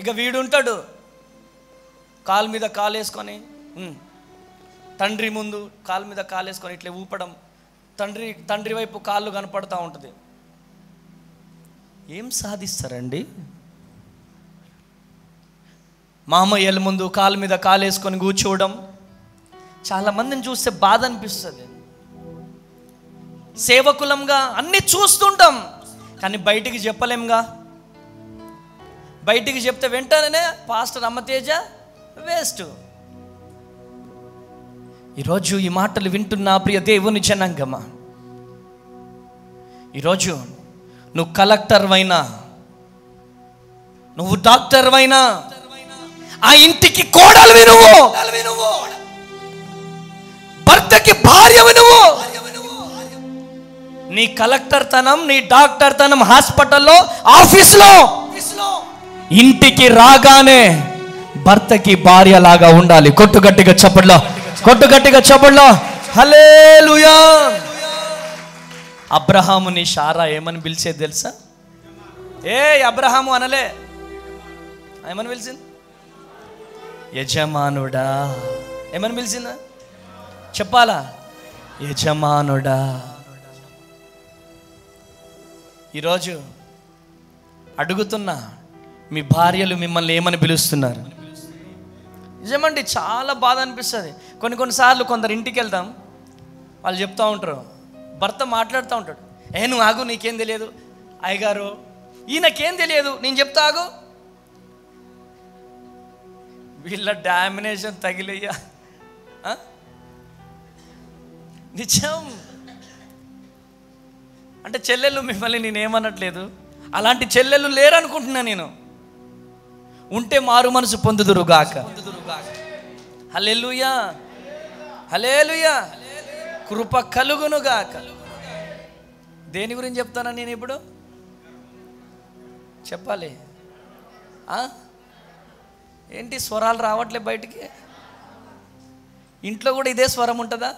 ఇక వీడుంటాడు కాలు మీద కాలేసుకొని, తండ్రి ముందు కాలు మీద కాలేసుకొని ఇట్లా ఊపడం, తండ్రి వైపు కాళ్ళు కనపడతా ఉంటుంది. ఏం సాధిస్తారండి? మామయ్యల ముందు కాలు మీద కాలేసుకొని కూర్చోవడం. చాలామందిని చూస్తే బాధ అనిపిస్తుంది. సేవకులంగా అన్నీ చూస్తుంటాం, కానీ బయటికి చెప్పలేంగా. బయటికి చెప్తే వెంటనే పాస్టర్ అమ్మతేజ వేస్ట్. ఈరోజు ఈ మాటలు వింటున్న ప్రియ దేవుని జనాంగమా, ఈరోజు నువ్వు కలెక్టర్ అయినా, నువ్వు డాక్టర్ అయినా, ఆ ఇంటికి కోడలివి నువ్వు, భర్తకి భార్యవి నువ్వు. నీ కలెక్టర్ తనం, నీ డాక్టర్ తనం హాస్పిటల్లో, ఆఫీస్లో, ఇంటికి రాగానే భర్తకి భార్య లాగా ఉండాలి. కొట్టుగట్టిగా చప్పట్లో, కొట్టుగట్టిగా చప్పట్లో. హల్లెలూయా, అబ్రహాముని షారా ఏమని పిలిచేది తెలుసా? అబ్రహాము అనలే, ఏమని పిలిచింది? యజమానుడా. ఏమని పిలిచిందా చెప్పాలా? యజమానుడా. ఈరోజు అడుగుతున్నా, మీ భార్యలు మిమ్మల్ని ఏమని పిలుస్తున్నారు? నిజమండి, చాలా బాధ అనిపిస్తుంది. కొన్నిసార్లు కొందరు ఇంటికి వెళ్తాం, వాళ్ళు చెప్తూ ఉంటారు, భర్త మాట్లాడుతూ ఉంటాడు, నువ్వు ఆగు, నీకేం తెలియదు. అయ్యగారు, ఈయనకేం తెలియదు, నేను చెప్తా ఆగు. వీళ్ళ డామినేషన్ తగిలయ్యా. నిజం. అంటే చెల్లెళ్ళు మిమ్మల్ని నేనేమనట్లేదు, అలాంటి చెల్లెళ్ళు లేరనుకుంటున్నా నేను. ఉంటే మారు మనసు పొందుదురుగాక. హల్లెలూయా, హల్లెలూయా. కృప కలుగునుగాక. దేని గురించి చెప్తానా నేను ఇప్పుడు? చెప్పాలి. ఏంటి స్వరాలు రావట్లే బయటికి? ఇంట్లో కూడా ఇదే స్వరం ఉంటుందా?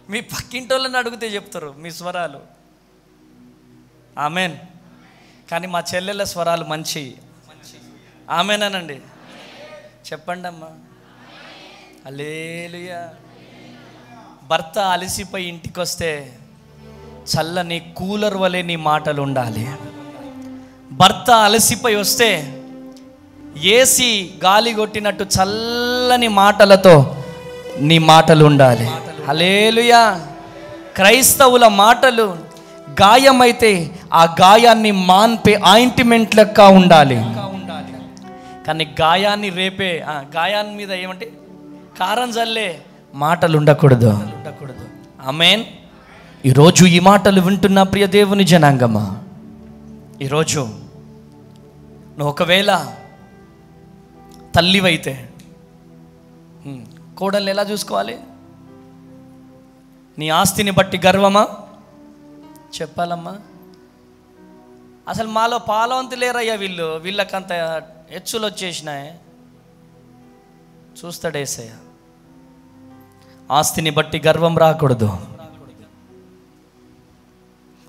మీ పక్కింటి వాళ్ళని అడిగితే చెప్తారు మీ స్వరాలు. ఆమెన్. కానీ మా చెల్లెళ్ళ స్వరాలు మంచి. ఆమెనానండి, చెప్పండి అమ్మా. హల్లెలూయా. భర్త అలసిపోయి ఇంటికి వస్తే చల్లని కూలర్ వలె నీ మాటలు ఉండాలి. భర్త అలసిపోయి వస్తే ఏసీ గాలి కొట్టినట్టు చల్లని మాటలతో నీ మాటలు ఉండాలి. హల్లెలూయా. క్రైస్తవుల మాటలు గాయమైతే ఆ గాయాన్ని మాన్పే ఆయింట్మెంట్ లెక్క ఉండాలి. కానీ గాయాన్ని రేపే, గాయాన్ని మీద ఏమంటే కారం జల్లే మాటలు ఉండకూడదు. ఆమేన్. ఈరోజు ఈ మాటలు వింటున్న ప్రియ దేవుని జనాంగమా, ఈరోజు నువ్వు ఒకవేళ తల్లివైతే కోడల్ని ఎలా చూసుకోవాలి? నీ ఆస్తిని బట్టి గర్వమా? చెప్పాలమ్మా. అసలు మాలో పాలవంతు లేరయ్యా వీళ్ళకంత హెచ్చులు వచ్చేసినాయి. చూస్తాడు యేసయ్య. ఆస్తిని బట్టి గర్వం రాకూడదు,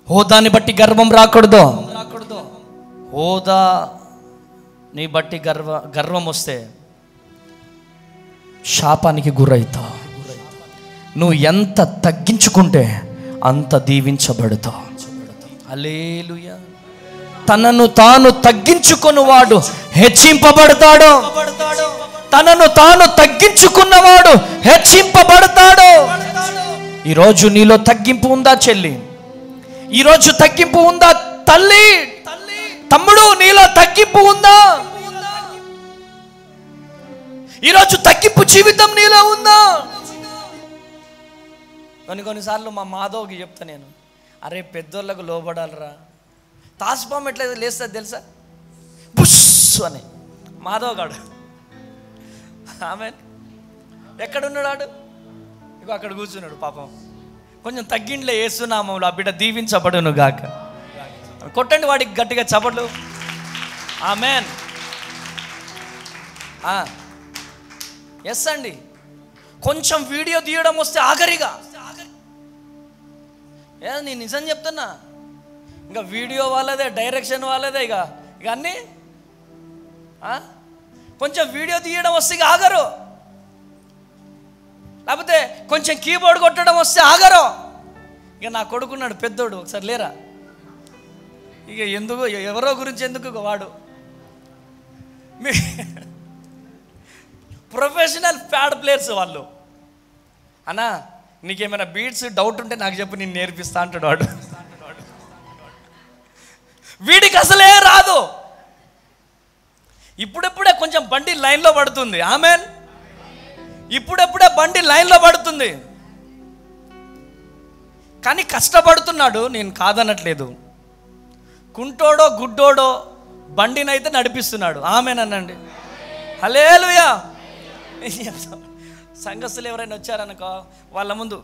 హోదాని బట్టి గర్వం రాకూడదు. హోదాని బట్టి గర్వం వస్తే శాపానికి గురవుతావు. నువ్వు ఎంత తగ్గించుకుంటే అంత దీవించబడతావు. హల్లెలూయా. తనను తాను తగ్గించుకున్నవాడు హెచ్చింపబడతాడు. తనను తాను తగ్గించుకున్నవాడు హెచ్చింపబడతాడు. ఈరోజు నీలో తగ్గింపు ఉందా చెల్లి? ఈరోజు తగ్గింపు ఉందా తల్లి? తమ్ముడు, నీలో తగ్గింపు ఉందా? ఈరోజు తగ్గింపు జీవితం నీలో ఉందా? కొన్నిసార్లు మా మాధవ్కి చెప్తా నేను, అరే పెద్దోళ్ళకు లోబడాలరా. తాసుపాము ఎట్లా లేస్తుంది తెలుసా? బుష్ అని. మాధవ్ గాడు ఆమె ఎక్కడున్నాడు? ఆడు ఇగో అక్కడ కూర్చున్నాడు. పాపం కొంచెం తగ్గిండ్లే వేస్తున్నామూలు. ఆ బిడ్డ దీవించబడును గాక. కొట్టండి వాడికి గట్టిగా చపట్లు. ఆమెన్. ఎస్ అండి. కొంచెం వీడియో తీయడం వస్తే ఆఖరిగా, నేను నిజం చెప్తున్నా, ఇంకా వీడియో వాళ్ళదే, డైరెక్షన్ వాళ్ళదే, ఇక అన్నీ కొంచెం వీడియో తీయడం వస్తే ఇక ఆగరు. లేకపోతే కొంచెం కీబోర్డ్ కొట్టడం వస్తే ఆగరు. ఇక నా కొడుకున్నాడు పెద్దోడు, ఒకసారి లేరా. ఇక ఎందుకు, ఎవరో గురించి ఎందుకు వాడు మీ ప్రొఫెషనల్ ప్యాడ్ ప్లేయర్స్ వాళ్ళు. అన్నా నీకేమైనా బీట్స్ డౌట్ ఉంటే నాకు చెప్పు, నేను నేర్పిస్తా అంటాడు వాడు. వీడికి అసలే రాదు. ఇప్పుడెప్పుడే కొంచెం బండి లైన్లో పడుతుంది. ఆమెన్. ఇప్పుడెప్పుడే బండి లైన్లో పడుతుంది. కానీ కష్టపడుతున్నాడు, నేను కాదనట్లేదు. కుంటోడో గుడ్డోడో బండినైతే నడిపిస్తున్నాడు. ఆమెన్ అనండి. హల్లెలూయా. సంఘస్థులు ఎవరైనా వచ్చారనుకో, వాళ్ళ ముందు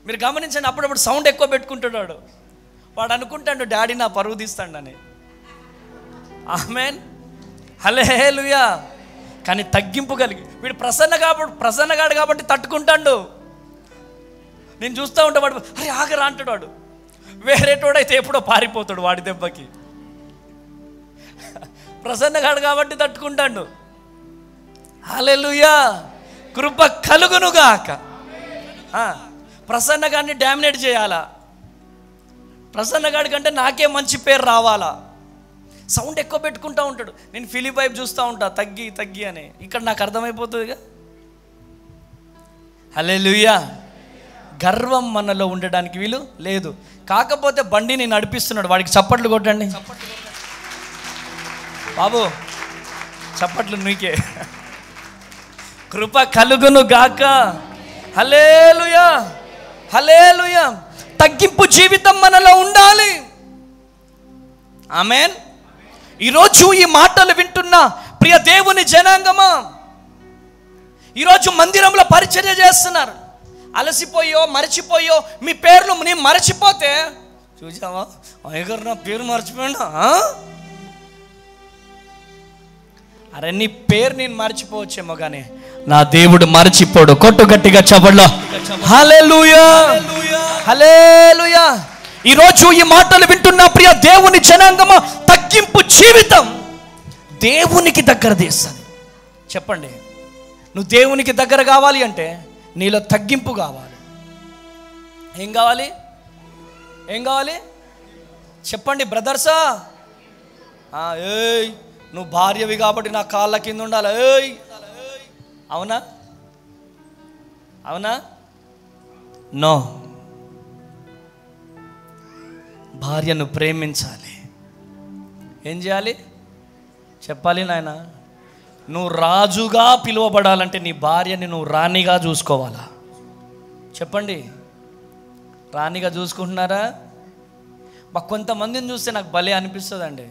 మీరు గమనించండి, అప్పుడప్పుడు సౌండ్ ఎక్కువ పెట్టుకుంటున్నాడు. వాడు అనుకుంటాడు డాడీ నా పరువు తీస్తాడని. ఆమెన్. హల్లెలూయా. కానీ తగ్గింపు కలిగి, వీడు ప్రసన్నగాడు కాబట్టి తట్టుకుంటాడు. నేను చూస్తూ ఉంటా, వాడు అరే ఆగరా అంటాడు. వాడు వేరేటోడైతే ఎప్పుడో పారిపోతాడు వాడి దెబ్బకి. ప్రసన్నగాడు కాబట్టి తట్టుకుంటాడు. హల్లెలూయా, కృప కలుగునుగాక. ప్రసన్నగాడిని డామినేట్ చేయాలా, ప్రసన్నగాడి కంటే నాకే మంచి పేరు రావాలా, సౌండ్ ఎక్కువ పెట్టుకుంటూ ఉంటాడు. నేను ఫిలిప్ వైపు చూస్తూ ఉంటా, తగ్గి తగ్గి అని. ఇక్కడ నాకు అర్థమైపోతుందిగా. హల్లెలూయా. గర్వం మనలో ఉండడానికి వీలు లేదు. కాకపోతే బండిని నడిపిస్తున్నాడు, వాడికి చప్పట్లు కొట్టండి బాబు, చప్పట్లు నీకే. కృప కలుగును గాక. హల్లెలూయా, హల్లెలూయా. తగ్గింపు జీవితం మనలో ఉండాలి. ఆమేన్. ఈరోజు ఈ మాటలు వింటున్న ప్రియ దేవుని జనాంగమా, ఈరోజు మందిరంలో పరిచర్య చేస్తున్నారు. అలసిపోయో మరచిపోయో మీ పేర్లు నేను మరచిపోతే, చూసావా అయ్యగారు నా పేరు మర్చిపోయినా, అరే నీ పేరు నేను మర్చిపోవచ్చేమో కానీ నా దేవుడు మరచిపోడు. కొట్టు గట్టిగా చప్పట్లో. హల్లెలూయా, హల్లెలూయా. ఈరోజు ఈ మాటలు వింటున్న ప్రియ దేవుని జనాంగమా, తగ్గింపు జీవితం దేవునికి దగ్గర తీస్తుంది. చెప్పండి, నువ్వు దేవునికి దగ్గర కావాలి అంటే నీలో తగ్గింపు కావాలి. ఏం కావాలి? ఏం కావాలి చెప్పండి బ్రదర్సా. ఏయ్ నువ్వు భార్యవి కాబట్టి నా కాళ్ళ కింద ఉండాలి. ఏయ్ అవునా? అవునా? నో. భార్యను ప్రేమించాలి. ఏం చేయాలి చెప్పాలి నాయన. నువ్వు రాజుగా పిలువబడాలంటే నీ భార్యని నువ్వు రాణిగా చూసుకోవాలా. చెప్పండి, రాణిగా చూసుకుంటున్నారా? మాకు కొంతమందిని చూస్తే నాకు భలే అనిపిస్తుందండి.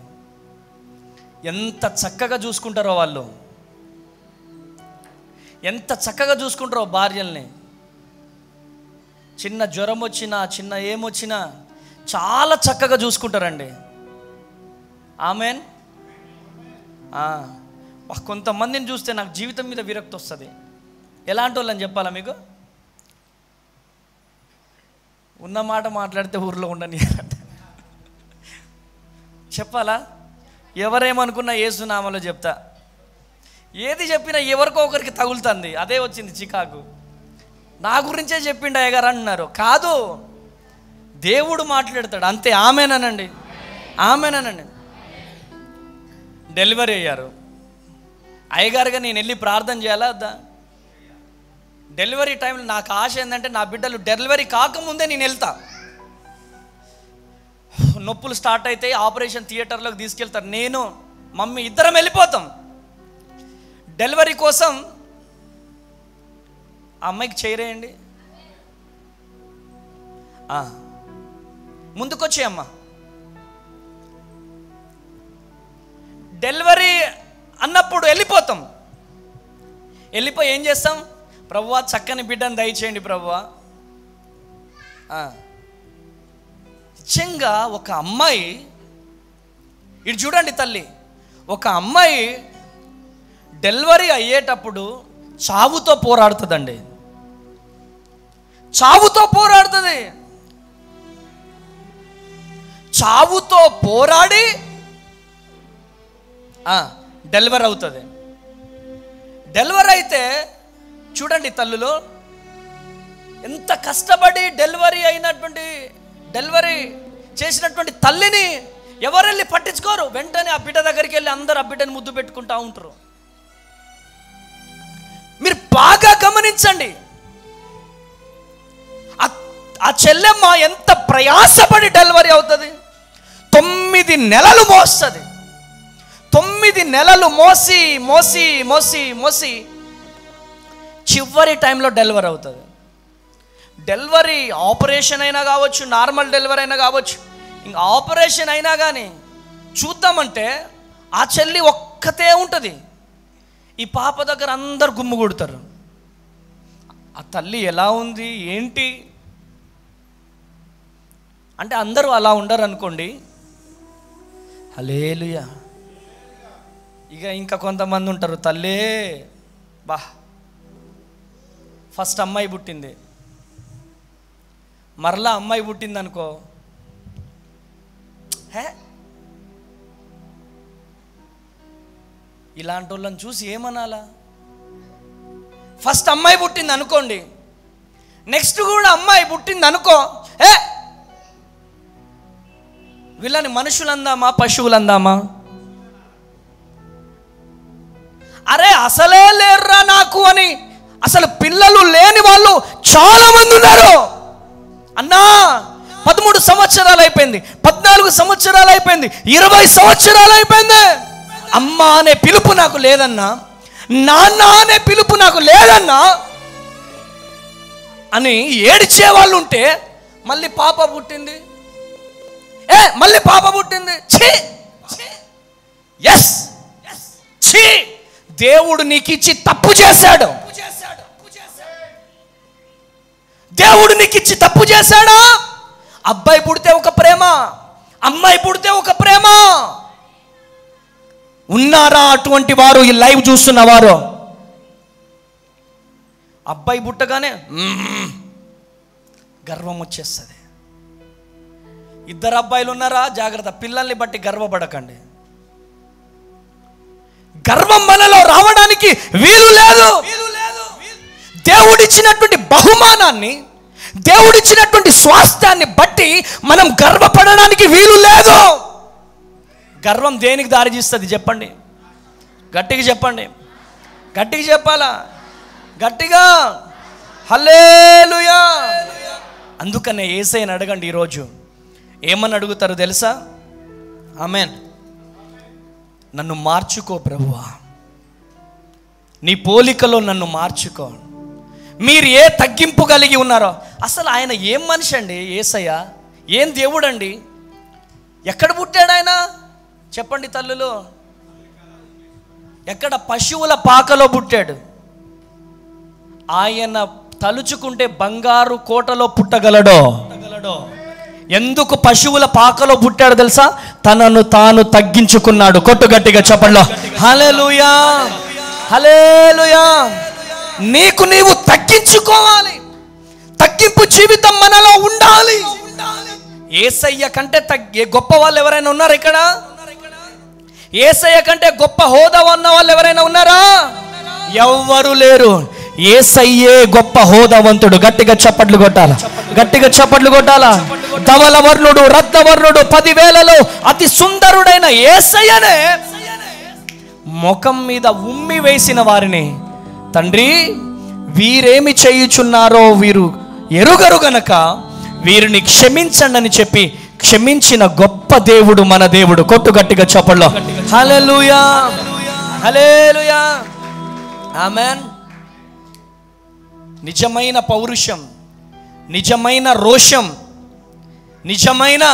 ఎంత చక్కగా చూసుకుంటారో వాళ్ళు, ఎంత చక్కగా చూసుకుంటారో భార్యల్ని. చిన్న జ్వరం వచ్చినా చిన్న ఏమొచ్చినా చాలా చక్కగా చూసుకుంటారండి. ఆమెన్. కొంతమందిని చూస్తే నాకు జీవితం మీద విరక్తి వస్తుంది. ఎలాంటి వాళ్ళని చెప్పాలా మీకు? ఉన్న మాట మాట్లాడితే ఊర్లో ఉండని చెప్పాలా? ఎవరేమనుకున్నా యేసునామలో చెప్తా. ఏది చెప్పినా ఎవరికో ఒకరికి తగులుతుంది. అదే వచ్చింది చికాకు. నా గురించే చెప్పిండు అయ్యగారు అంటున్నారు. కాదు, దేవుడు మాట్లాడతాడు అంతే. ఆమెనండి, ఆమెనండి. డెలివరీ అయ్యారు. అయ్యగారుగా నేను వెళ్ళి ప్రార్థన చేయాలా వద్దా? డెలివరీ టైంలో నాకు ఆశ ఏంటంటే నా బిడ్డలు డెలివరీ కాకముందే నేను వెళ్తా. నొప్పులు స్టార్ట్ అయితే ఆపరేషన్ థియేటర్లోకి తీసుకెళ్తారు. నేను మమ్మీ ఇద్దరం వెళ్ళిపోతాం డెలివరీ కోసం. ఆ అమ్మాయికి చేరేయండి, ముందుకొచ్చే అమ్మ. డెలివరీ అన్నప్పుడు వెళ్ళిపోతాం. వెళ్ళిపోయి ఏం చేస్తాం? ప్రభువా చక్కని బిడ్డను దయచేయండి ప్రభువా. నిజంగా ఒక అమ్మాయి, ఇటు చూడండి తల్లి, ఒక అమ్మాయి డెలివరీ అయ్యేటప్పుడు చావుతో పోరాడుతుందండి. చావుతో పోరాడుతుంది. చావుతో పోరాడి డెలివరీ అవుతుంది. డెలివరీ అయితే చూడండి తల్లులు ఎంత కష్టపడి డెలివరీ చేసినటువంటి తల్లిని ఎవరు వెళ్ళి పట్టించుకోరు. వెంటనే ఆ బిడ్డ దగ్గరికి వెళ్ళి అందరూ ఆ బిడ్డని ముద్దు పెట్టుకుంటూ ఉంటారు. మీరు బాగా గమనించండి. ఆ చెల్లెమ్మ ఎంత ప్రయాసపడి డెలివరీ అవుతుంది. 9 నెలలు మోస్తుంది. 9 నెలలు మోసి మోసి మోసి మోసి చివరి టైంలో డెలివరీ అవుతుంది. డెలివరీ ఆపరేషన్ అయినా కావచ్చు, నార్మల్ డెలివరీ అయినా కావచ్చు. ఇంకా ఆపరేషన్ అయినా కానీ చూద్దామంటే ఆ చెల్లి ఒక్కతే ఉంటుంది. ఈ పాప దగ్గర అందరు గుమ్ముగూడతారు. ఆ తల్లి ఎలా ఉంది ఏంటి అంటే అందరూ అలా ఉండరు అనుకోండి. హల్లెలూయా. ఇంకా కొంతమంది ఉంటారు, తల్లే బా ఫస్ట్ అమ్మాయి పుట్టింది, మరలా అమ్మాయి పుట్టిందనుకో, ఇలాంటి వాళ్ళని చూసి ఏమనాలా? ఫస్ట్ అమ్మాయి పుట్టింది అనుకోండి, నెక్స్ట్ కూడా అమ్మాయి పుట్టింది అనుకో, వీళ్ళని మనుషులు అందామా పశువులు అందామా? అరే అసలే లేర్రా నాకు అని అసలు పిల్లలు లేని వాళ్ళు చాలా మంది ఉన్నారు అన్నా. 13 సంవత్సరాలు అయిపోయింది, 14 సంవత్సరాలు అయిపోయింది, 20 సంవత్సరాలు అయిపోయింది, అమ్మ అనే పిలుపు నాకు లేదన్నా, నాన్న అనే పిలుపు నాకు లేదన్నా అని ఏడిచే వాళ్ళు ఉంటే, మళ్ళీ పాప పుట్టింది, మళ్ళీ పాప పుట్టింది, ఎస్ ఛీ, దేవుడు నీకు ఇచ్చి తప్పు చేశాడు. దేవుడు నీకు ఇచ్చి తప్పు చేశాడా? అబ్బాయి పుడితే ఒక ప్రేమ, అమ్మాయి పుడితే ఒక ప్రేమ. ఉన్నారా అటువంటి వారు ఈ లైవ్ చూస్తున్న వారు? అబ్బాయి పుట్టగానే గర్వం వచ్చేస్తుంది. 2 అబ్బాయిలు ఉన్నారా? జాగ్రత్త, పిల్లల్ని బట్టి గర్వపడకండి. గర్వం మనలో రావడానికి వీలు లేదు. దేవుడిచ్చినటువంటి బహుమానాన్ని, దేవుడిచ్చినటువంటి స్వాస్థ్యాన్ని బట్టి మనం గర్వపడడానికి వీలు లేదు. గర్వం దేనికి దారి తీస్తుంది చెప్పండి? గట్టిగా చెప్పండి, గట్టిగా చెప్పాలా, గట్టిగా హల్లెలూయా. అందుకనే యేసయ్యని అడగండి ఈరోజు, ఏమని అడుగుతారు తెలుసా? ఆమేన్. నన్ను మార్చుకో ప్రభువా, నీ పోలికలో నన్ను మార్చుకో. మీరు ఏ తగ్గింపు కలిగి ఉన్నారో, అసలు ఆయన ఏం మనిషి అండి? యేసయ్య ఏం దేవుడు అండి? ఎక్కడ పుట్టాడు ఆయన చెప్పండి తల్లులు? ఎక్కడ? పశువుల పాకలో పుట్టాడు. ఆయన తలుచుకుంటే బంగారు కోటలో పుట్టగలడో? ఎందుకు పశువుల పాకలో పుట్టాడు తెలుసా? తనను తాను తగ్గించుకున్నాడు. కొట్టు గట్టిగా చెప్పండి హల్లెలూయా, హల్లెలూయా. నీకు నీవు తగ్గించుకోవాలి. తగ్గింపు జీవితం మనలో ఉండాలి. యేసయ్య కంటే గొప్ప వాళ్ళు ఎవరైనా ఉన్నారు ఇక్కడ? యేసయ్య కంటే గొప్ప హోదా ఉన్న వాళ్ళు ఎవరైనా ఉన్నారా? ఎవ్వరు లేరు. యేసయ్యే గొప్ప హోదావంతుడు. గట్టిగా చప్పట్లు కొట్టాలా, గట్టిగా చప్పట్లు కొట్టాలా. ధవల వర్ణుడు, రత్నవర్ణుడు, 10,000లో అతి సుందరుడైన యేసయ్యనే ముఖం మీద ఉమ్మి వేసిన వారిని, తండ్రి వీరేమి చేయుచున్నారో వీరు ఎరుగరు గనక వీరిని క్షమించండి అని చెప్పి క్షమించిన గొప్ప దేవుడు మన దేవుడు. కొట్టు గట్టిగా చప్పట్లో హల్లెలూయా, హల్లెలూయా, ఆమేన్. నిజమైన పౌరుషం, నిజమైన రోషం, నిజమైన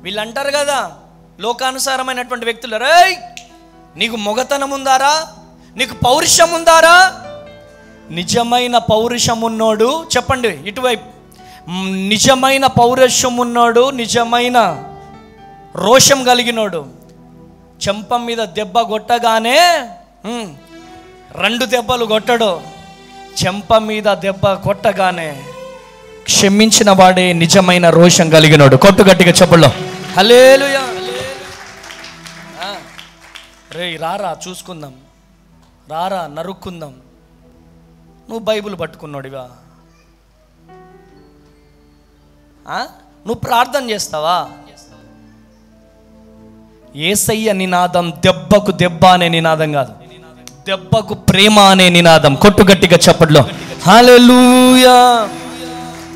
వీళ్ళు అంటారు కదా లోకానుసారమైనటువంటి వ్యక్తులు, రేయ్ నీకు మొగతనం ఉందారా, నీకు పౌరుషం ఉందారా? నిజమైన పౌరుషం ఉన్నోడు చెప్పండి ఇటువైపు, నిజమైన పౌరుషం ఉన్నోడు, నిజమైన రోషం కలిగినోడు చెంప మీద దెబ్బ కొట్టగానే 2 దెబ్బలు కొట్టడు. చెంప మీద దెబ్బ కొట్టగానే క్షమించిన వాడే నిజమైన రోషం కలిగినోడు. కొట్టు గట్టిగా చెప్పుల్లో హల్లెలూయా. రేయ్ రారా చూసుకుందాం, రారా నరుక్కుందాం. నువ్వు బైబిల్ పట్టుకున్నాడుగా, నువ్వు ప్రార్థన చేస్తావా? యేసయ్య నినాదం దెబ్బకు దెబ్బ అనే నినాదం కాదు, దెబ్బకు ప్రేమ అనే నినాదం. కొట్టు గట్టిగా చప్పట్లో హల్లెలూయా.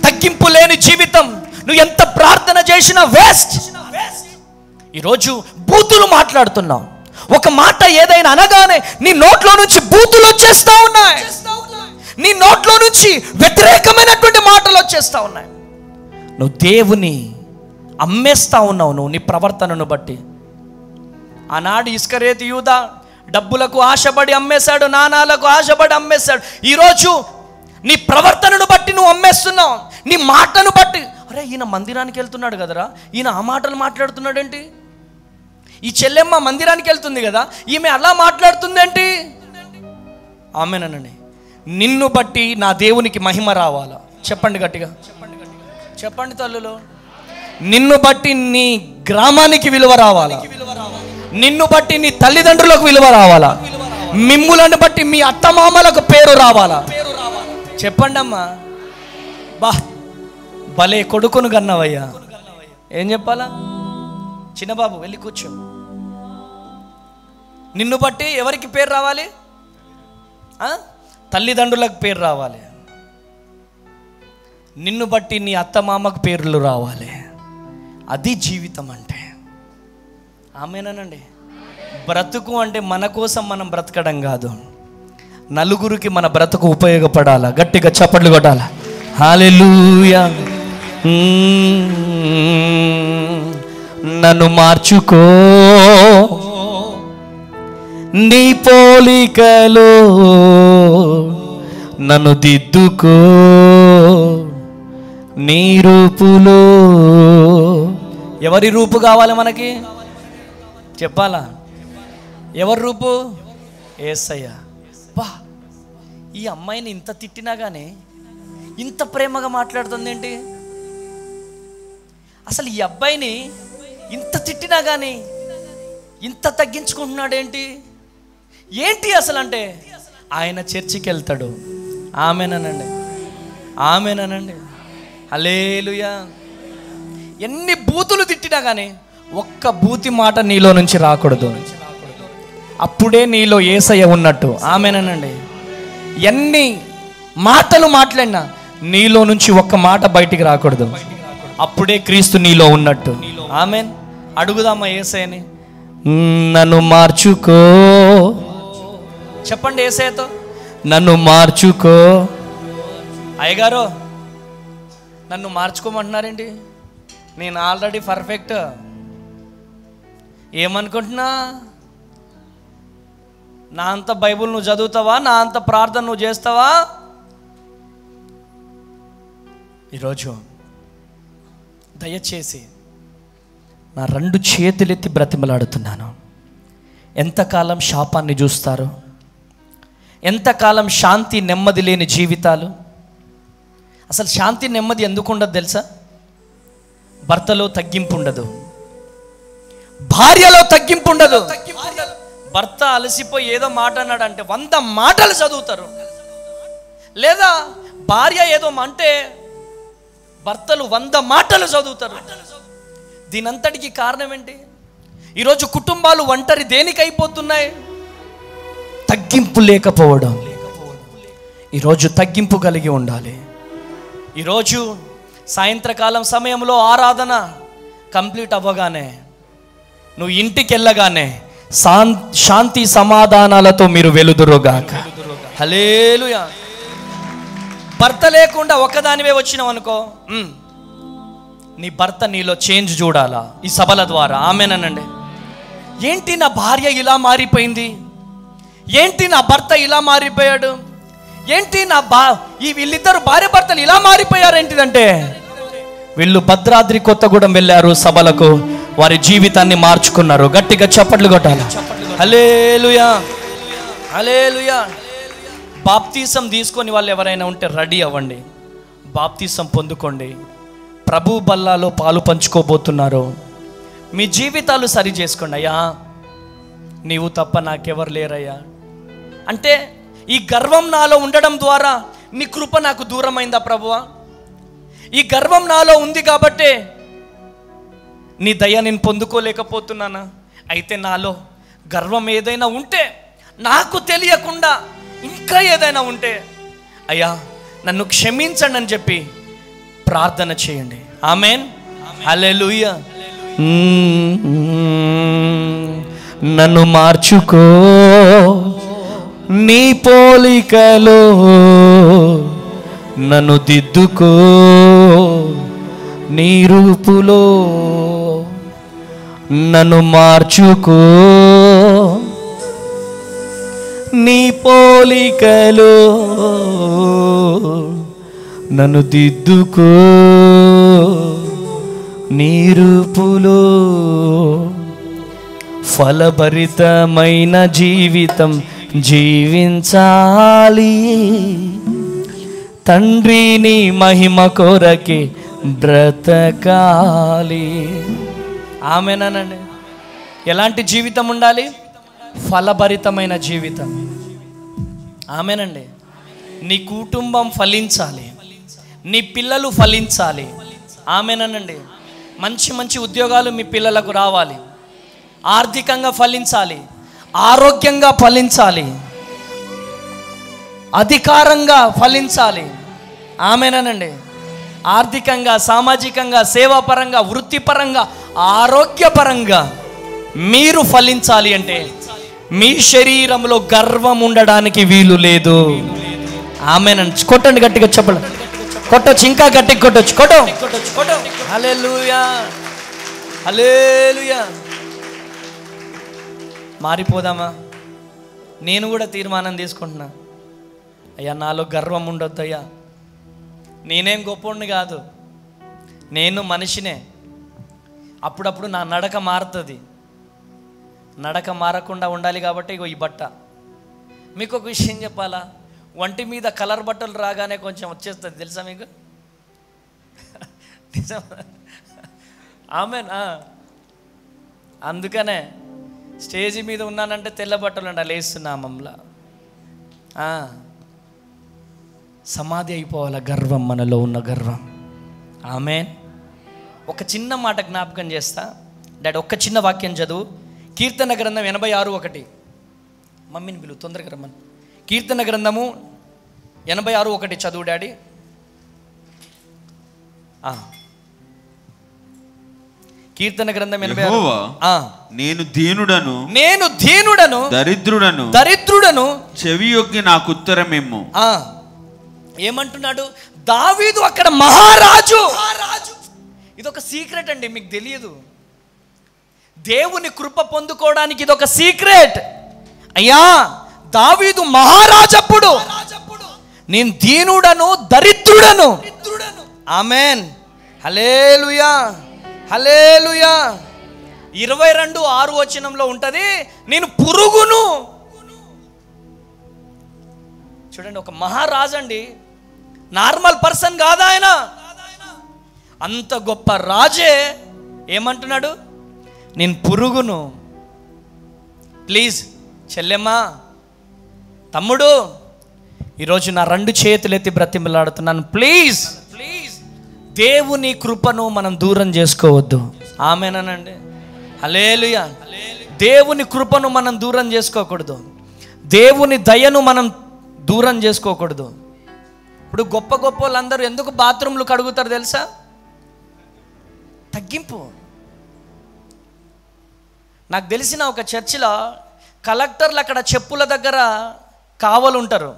తగ్గింపు లేని జీవితం, నువ్వు ఎంత ప్రార్థన చేసినా వేస్ట్. ఈరోజు బూతులు మాట్లాడుతున్నావు. ఒక మాట ఏదైనా అనగానే నీ నోట్లో నుంచి బూతులు వచ్చేస్తా ఉన్నాయి, నీ నోట్లో నుంచి వ్యతిరేకమైనటువంటి మాటలు వచ్చేస్తా ఉన్నాయి. నువ్వు దేవుని అమ్మేస్తా ఉన్నావు నువ్వు నీ ప్రవర్తనను బట్టి. ఆనాడు ఇస్కరియోతు యూదా డబ్బులకు ఆశపడి అమ్మేశాడు, నాణాలకు ఆశపడి అమ్మేశాడు. ఈరోజు నీ ప్రవర్తనను బట్టి నువ్వు అమ్మేస్తున్నావు, నీ మాటను బట్టి. అరే ఈయన మందిరానికి వెళ్తున్నాడు కదరా, ఈయన ఆ మాటలు మాట్లాడుతున్నాడేంటి? ఈ చెల్లెమ్మ మందిరానికి వెళ్తుంది కదా, ఈమె అలా మాట్లాడుతుందేంటి? ఆమేనండి. నిన్ను బట్టి నా దేవునికి మహిమ రావాలా, చెప్పండి గట్టిగా, చెప్పండి తల్లులు. నిన్ను బట్టి నీ గ్రామానికి విలువ రావాలా, నిన్ను బట్టి నీ తల్లిదండ్రులకు విలువ రావాలా, మిమ్ములను బట్టి మీ అత్తమామలకు పేరు రావాలా. చెప్పండి అమ్మా. బా భలే కొడుకును కన్నవయ్యా. ఏం చెప్పాలా? చిన్నబాబు వెళ్ళి కూర్చో. నిన్ను బట్టి ఎవరికి పేరు రావాలి? తల్లిదండ్రులకు పేరు రావాలి. నిన్ను బట్టి నీ అత్తమామకు పేర్లు రావాలి. అది జీవితం అంటే. ఆమేనండి. బ్రతుకు అంటే మన కోసం మనం బ్రతకడం కాదు, నలుగురికి మన బ్రతుకు ఉపయోగపడాలా. గట్టిగా చప్పట్లు కొట్టాలా. హల్లెలూయా. నన్ను మార్చుకో నీ పోలికలో, నన్ను దిద్దుకో నీ రూపులో. ఎవరి రూపు కావాలి మనకి? చెప్పాలా? ఎవరి రూపు? యేసయ్య. బా ఈ అమ్మాయిని ఇంత తిట్టినా కానీ ఇంత ప్రేమగా మాట్లాడుతుంది ఏంటి? అసలు ఈ అబ్బాయిని ఇంత తిట్టినా కానీ ఇంత తగ్గించుకుంటున్నాడేంటి? ఏంటి అసలు అంటే ఆయన చర్చికి వెళ్తాడు. ఆమెనండి, ఆమెనండి. హల్లెలూయా. ఎన్ని బూతులు తిట్టినా కానీ ఒక్క బూతి మాట నీలో నుంచి రాకూడదు. అప్పుడే నీలో యేసయ్య ఉన్నట్టు. ఆమెనండి. ఎన్ని మాటలు మాట్లాడినా నీలో నుంచి ఒక్క మాట బయటికి రాకూడదు. అప్పుడే క్రీస్తు నీలో ఉన్నట్టు. ఆమెన్. అడుగుదామా యేసయ్యని, నన్ను మార్చుకో. చెప్పండి యేసయ్యతో, నన్ను మార్చుకో. అయ్యగారు నన్ను మార్చుకోమంటున్నారేంటి? నేను ఆల్రెడీ పర్ఫెక్ట్. ఏమనుకుంటున్నా? నా అంత బైబుల్ నువ్వు చదువుతావా? నా అంత ప్రార్థన నువ్వు చేస్తావా? ఈరోజు దయచేసి నా 2 చేతులెత్తి బ్రతిమలాడుతున్నాను. ఎంతకాలం శాపాన్ని చూస్తారు? ఎంతకాలం శాంతి నెమ్మది లేని జీవితాలు? అసలు శాంతి నెమ్మది ఎందుకు ఉండదు తెలుసా? భర్తలో తగ్గింపు ఉండదు, భార్యలో తగ్గింపు ఉండదు. భర్త అలసిపోయి ఏదో మాట అన్నాడంటే 100 మాటలు చదువుతారు. లేదా భార్య ఏదో అంటే భర్తలు 100 మాటలు చదువుతారు. దీనంతటికి కారణం ఏంటి? ఈరోజు కుటుంబాలు ఒంటరి దేనికి అయిపోతున్నాయి? తగ్గింపు లేకపోవడం. ఈరోజు తగ్గింపు కలిగి ఉండాలి. ఈరోజు సాయంత్రకాలం సమయంలో ఆరాధన కంప్లీట్ అవ్వగానే నువ్వు ఇంటికి వెళ్ళగానే శాంతి సమాధానాలతో మీరు వెలుదురుగాక. హల్లెలూయా. భర్త లేకుండా ఒక్కదానివే వచ్చినావు అనుకో, నీ భర్త నీలో చేంజ్ చూడాలా ఈ సభల ద్వారా. ఆమేనండి. ఏంటి నా భార్య ఇలా మారిపోయింది? ఏంటి నా భర్త ఇలా మారిపోయాడు? ఏంటి వీళ్ళిద్దరు భార్య భర్తలు ఇలా మారిపోయారు ఏంటిదంటే, వీళ్ళు భద్రాద్రి కొత్తగూడెం వెళ్ళారు సభలకు, వారి జీవితాన్ని మార్చుకున్నారు. గట్టిగా చప్పట్లు కొట్టాలి. హల్లెలూయా, హల్లెలూయా. బాప్తీసం తీసుకొని వాళ్ళు ఎవరైనా ఉంటే రెడీ అవ్వండి, బాప్తీసం పొందుకోండి. ప్రభు బల్లాలో పాలు పంచుకోబోతున్నారు. మీ జీవితాలు సరి చేసుకోండి. అయ్యా నీవు తప్ప నాకెవరు లేరయ్యా అంటే, ఈ గర్వం నాలో ఉండడం ద్వారా నీ కృప నాకు దూరమైందా ప్రభువా? ఈ గర్వం నాలో ఉంది కాబట్టే నీ దయ నేను పొందుకోలేకపోతున్నానా? అయితే నాలో గర్వం ఏదైనా ఉంటే, నాకు తెలియకుండా ఇంకా ఏదైనా ఉంటే, అయ్యా నన్ను క్షమించండి అని చెప్పి ప్రార్థన చేయండి. ఆమేన్. హల్లెలూయా. నన్ను మార్చుకో నీ పోలికలో, నన్ను దిద్దుకో నీ రూపులో. నన్ను మార్చుకో నీ పోలికలో, నన్ను దిద్దుకో నీ రూపులో. ఫలభరితమైన జీవితం జీవించాలి, తండ్రిని మహిమ కొరకే బ్రతకాలి. ఆమేనండి. ఎలాంటి జీవితం ఉండాలి? ఫలభరితమైన జీవితం. ఆమేనండి. నీ కుటుంబం ఫలించాలి, నీ పిల్లలు ఫలించాలి. ఆమేనండి. మంచి మంచి ఉద్యోగాలు మీ పిల్లలకు రావాలి, ఆర్థికంగా ఫలించాలి, ఆరోగ్యంగా ఫలించాలి, అధికారంగా ఫలించాలి. ఆమేనండి. ఆర్థికంగా, సామాజికంగా, సేవాపరంగా, వృత్తిపరంగా, ఆరోగ్యపరంగా మీరు ఫలించాలి అంటే మీ శరీరంలో గర్వం ఉండడానికి వీలు లేదు. ఆమేనండి. కొట్టండి గట్టిగా, చెప్పండి. కొట్టొచ్చు, ఇంకా గట్టిగా కొట్టొచ్చు. కొట్టు. హల్లెలూయా, హల్లెలూయా. మారిపోదామా? నేను కూడా తీర్మానం తీసుకుంటున్నా. అయ్యా, నాలో గర్వం ఉండొద్దయ్యా. నేనేం గొప్పోడిని కాదు, నేను మనిషినే. అప్పుడప్పుడు నా నడక మారుతుంది. నడక మారకుండా ఉండాలి కాబట్టి ఇగో ఈ బట్ట. మీకు ఒక విషయం చెప్పాలా? ఒంటి మీద కలర్ బట్టలు రాగానే కొంచెం వచ్చేస్తుంది, తెలుసా మీకు? ఆమేనా? అందుకనే స్టేజి మీద ఉన్నానంటే తెల్ల బట్టలు ఉండాలి, వేస్తున్నామంలా. సమాధి అయిపోవాలి గర్వం, మనలో ఉన్న గర్వం. ఆమేన్. ఒక చిన్న మాట జ్ఞాపకం చేస్తా డాడీ, ఒక్క చిన్న వాక్యం చదువు. కీర్తన గ్రంథం 86:1. మమ్మీని పిలువు, తొందరగా రమ్మని. కీర్తన గ్రంథము 86:1 చదువు డాడీ. కీర్తన గ్రంథం 86. నేను దీనుడను దరిద్రుడను చెవి యొగ్గి నాకు ఉత్తరమేమో. ఏమంటున్నాడు దావీదు? అక్కడ మహారాజు. ఇదొక సీక్రెట్ అండి, మీకు తెలియదు. దేవుని కృప పొందుకోవడానికి ఇదొక సీక్రెట్. అయ్యా, దావీదు మహారాజప్పుడు నేను దీనుడను దరిద్రుడను. ఆమేన్. హల్లెలూయా, హల్లెలూయా. 22:6 ఉంటది, నేను పురుగును. చూడండి, ఒక మహారాజు అండి, నార్మల్ పర్సన్ కాదు ఆయన. అంత గొప్ప రాజే ఏమంటున్నాడు? నేను పురుగును. ప్లీజ్ చెల్లెమ్మా, తమ్ముడు, ఈరోజు నా 2 చేతులు ఎత్తి బ్రతిమలాడుతున్నాను. ప్లీజ్ దేవుని కృపను మనం దూరం చేసుకోవద్దు. ఆమేనండి. హల్లెలూయా. దేవుని కృపను మనం దూరం చేసుకోకూడదు, దేవుని దయను మనం దూరం చేసుకోకూడదు. ఇప్పుడు గొప్ప గొప్ప వాళ్ళందరూ ఎందుకు బాత్రూమ్లు కడుగుతారు తెలుసా? తగ్గింపు. నాకు తెలిసిన ఒక చర్చిలో కలెక్టర్లు అక్కడ చెప్పుల దగ్గర కావలు ఉంటారు,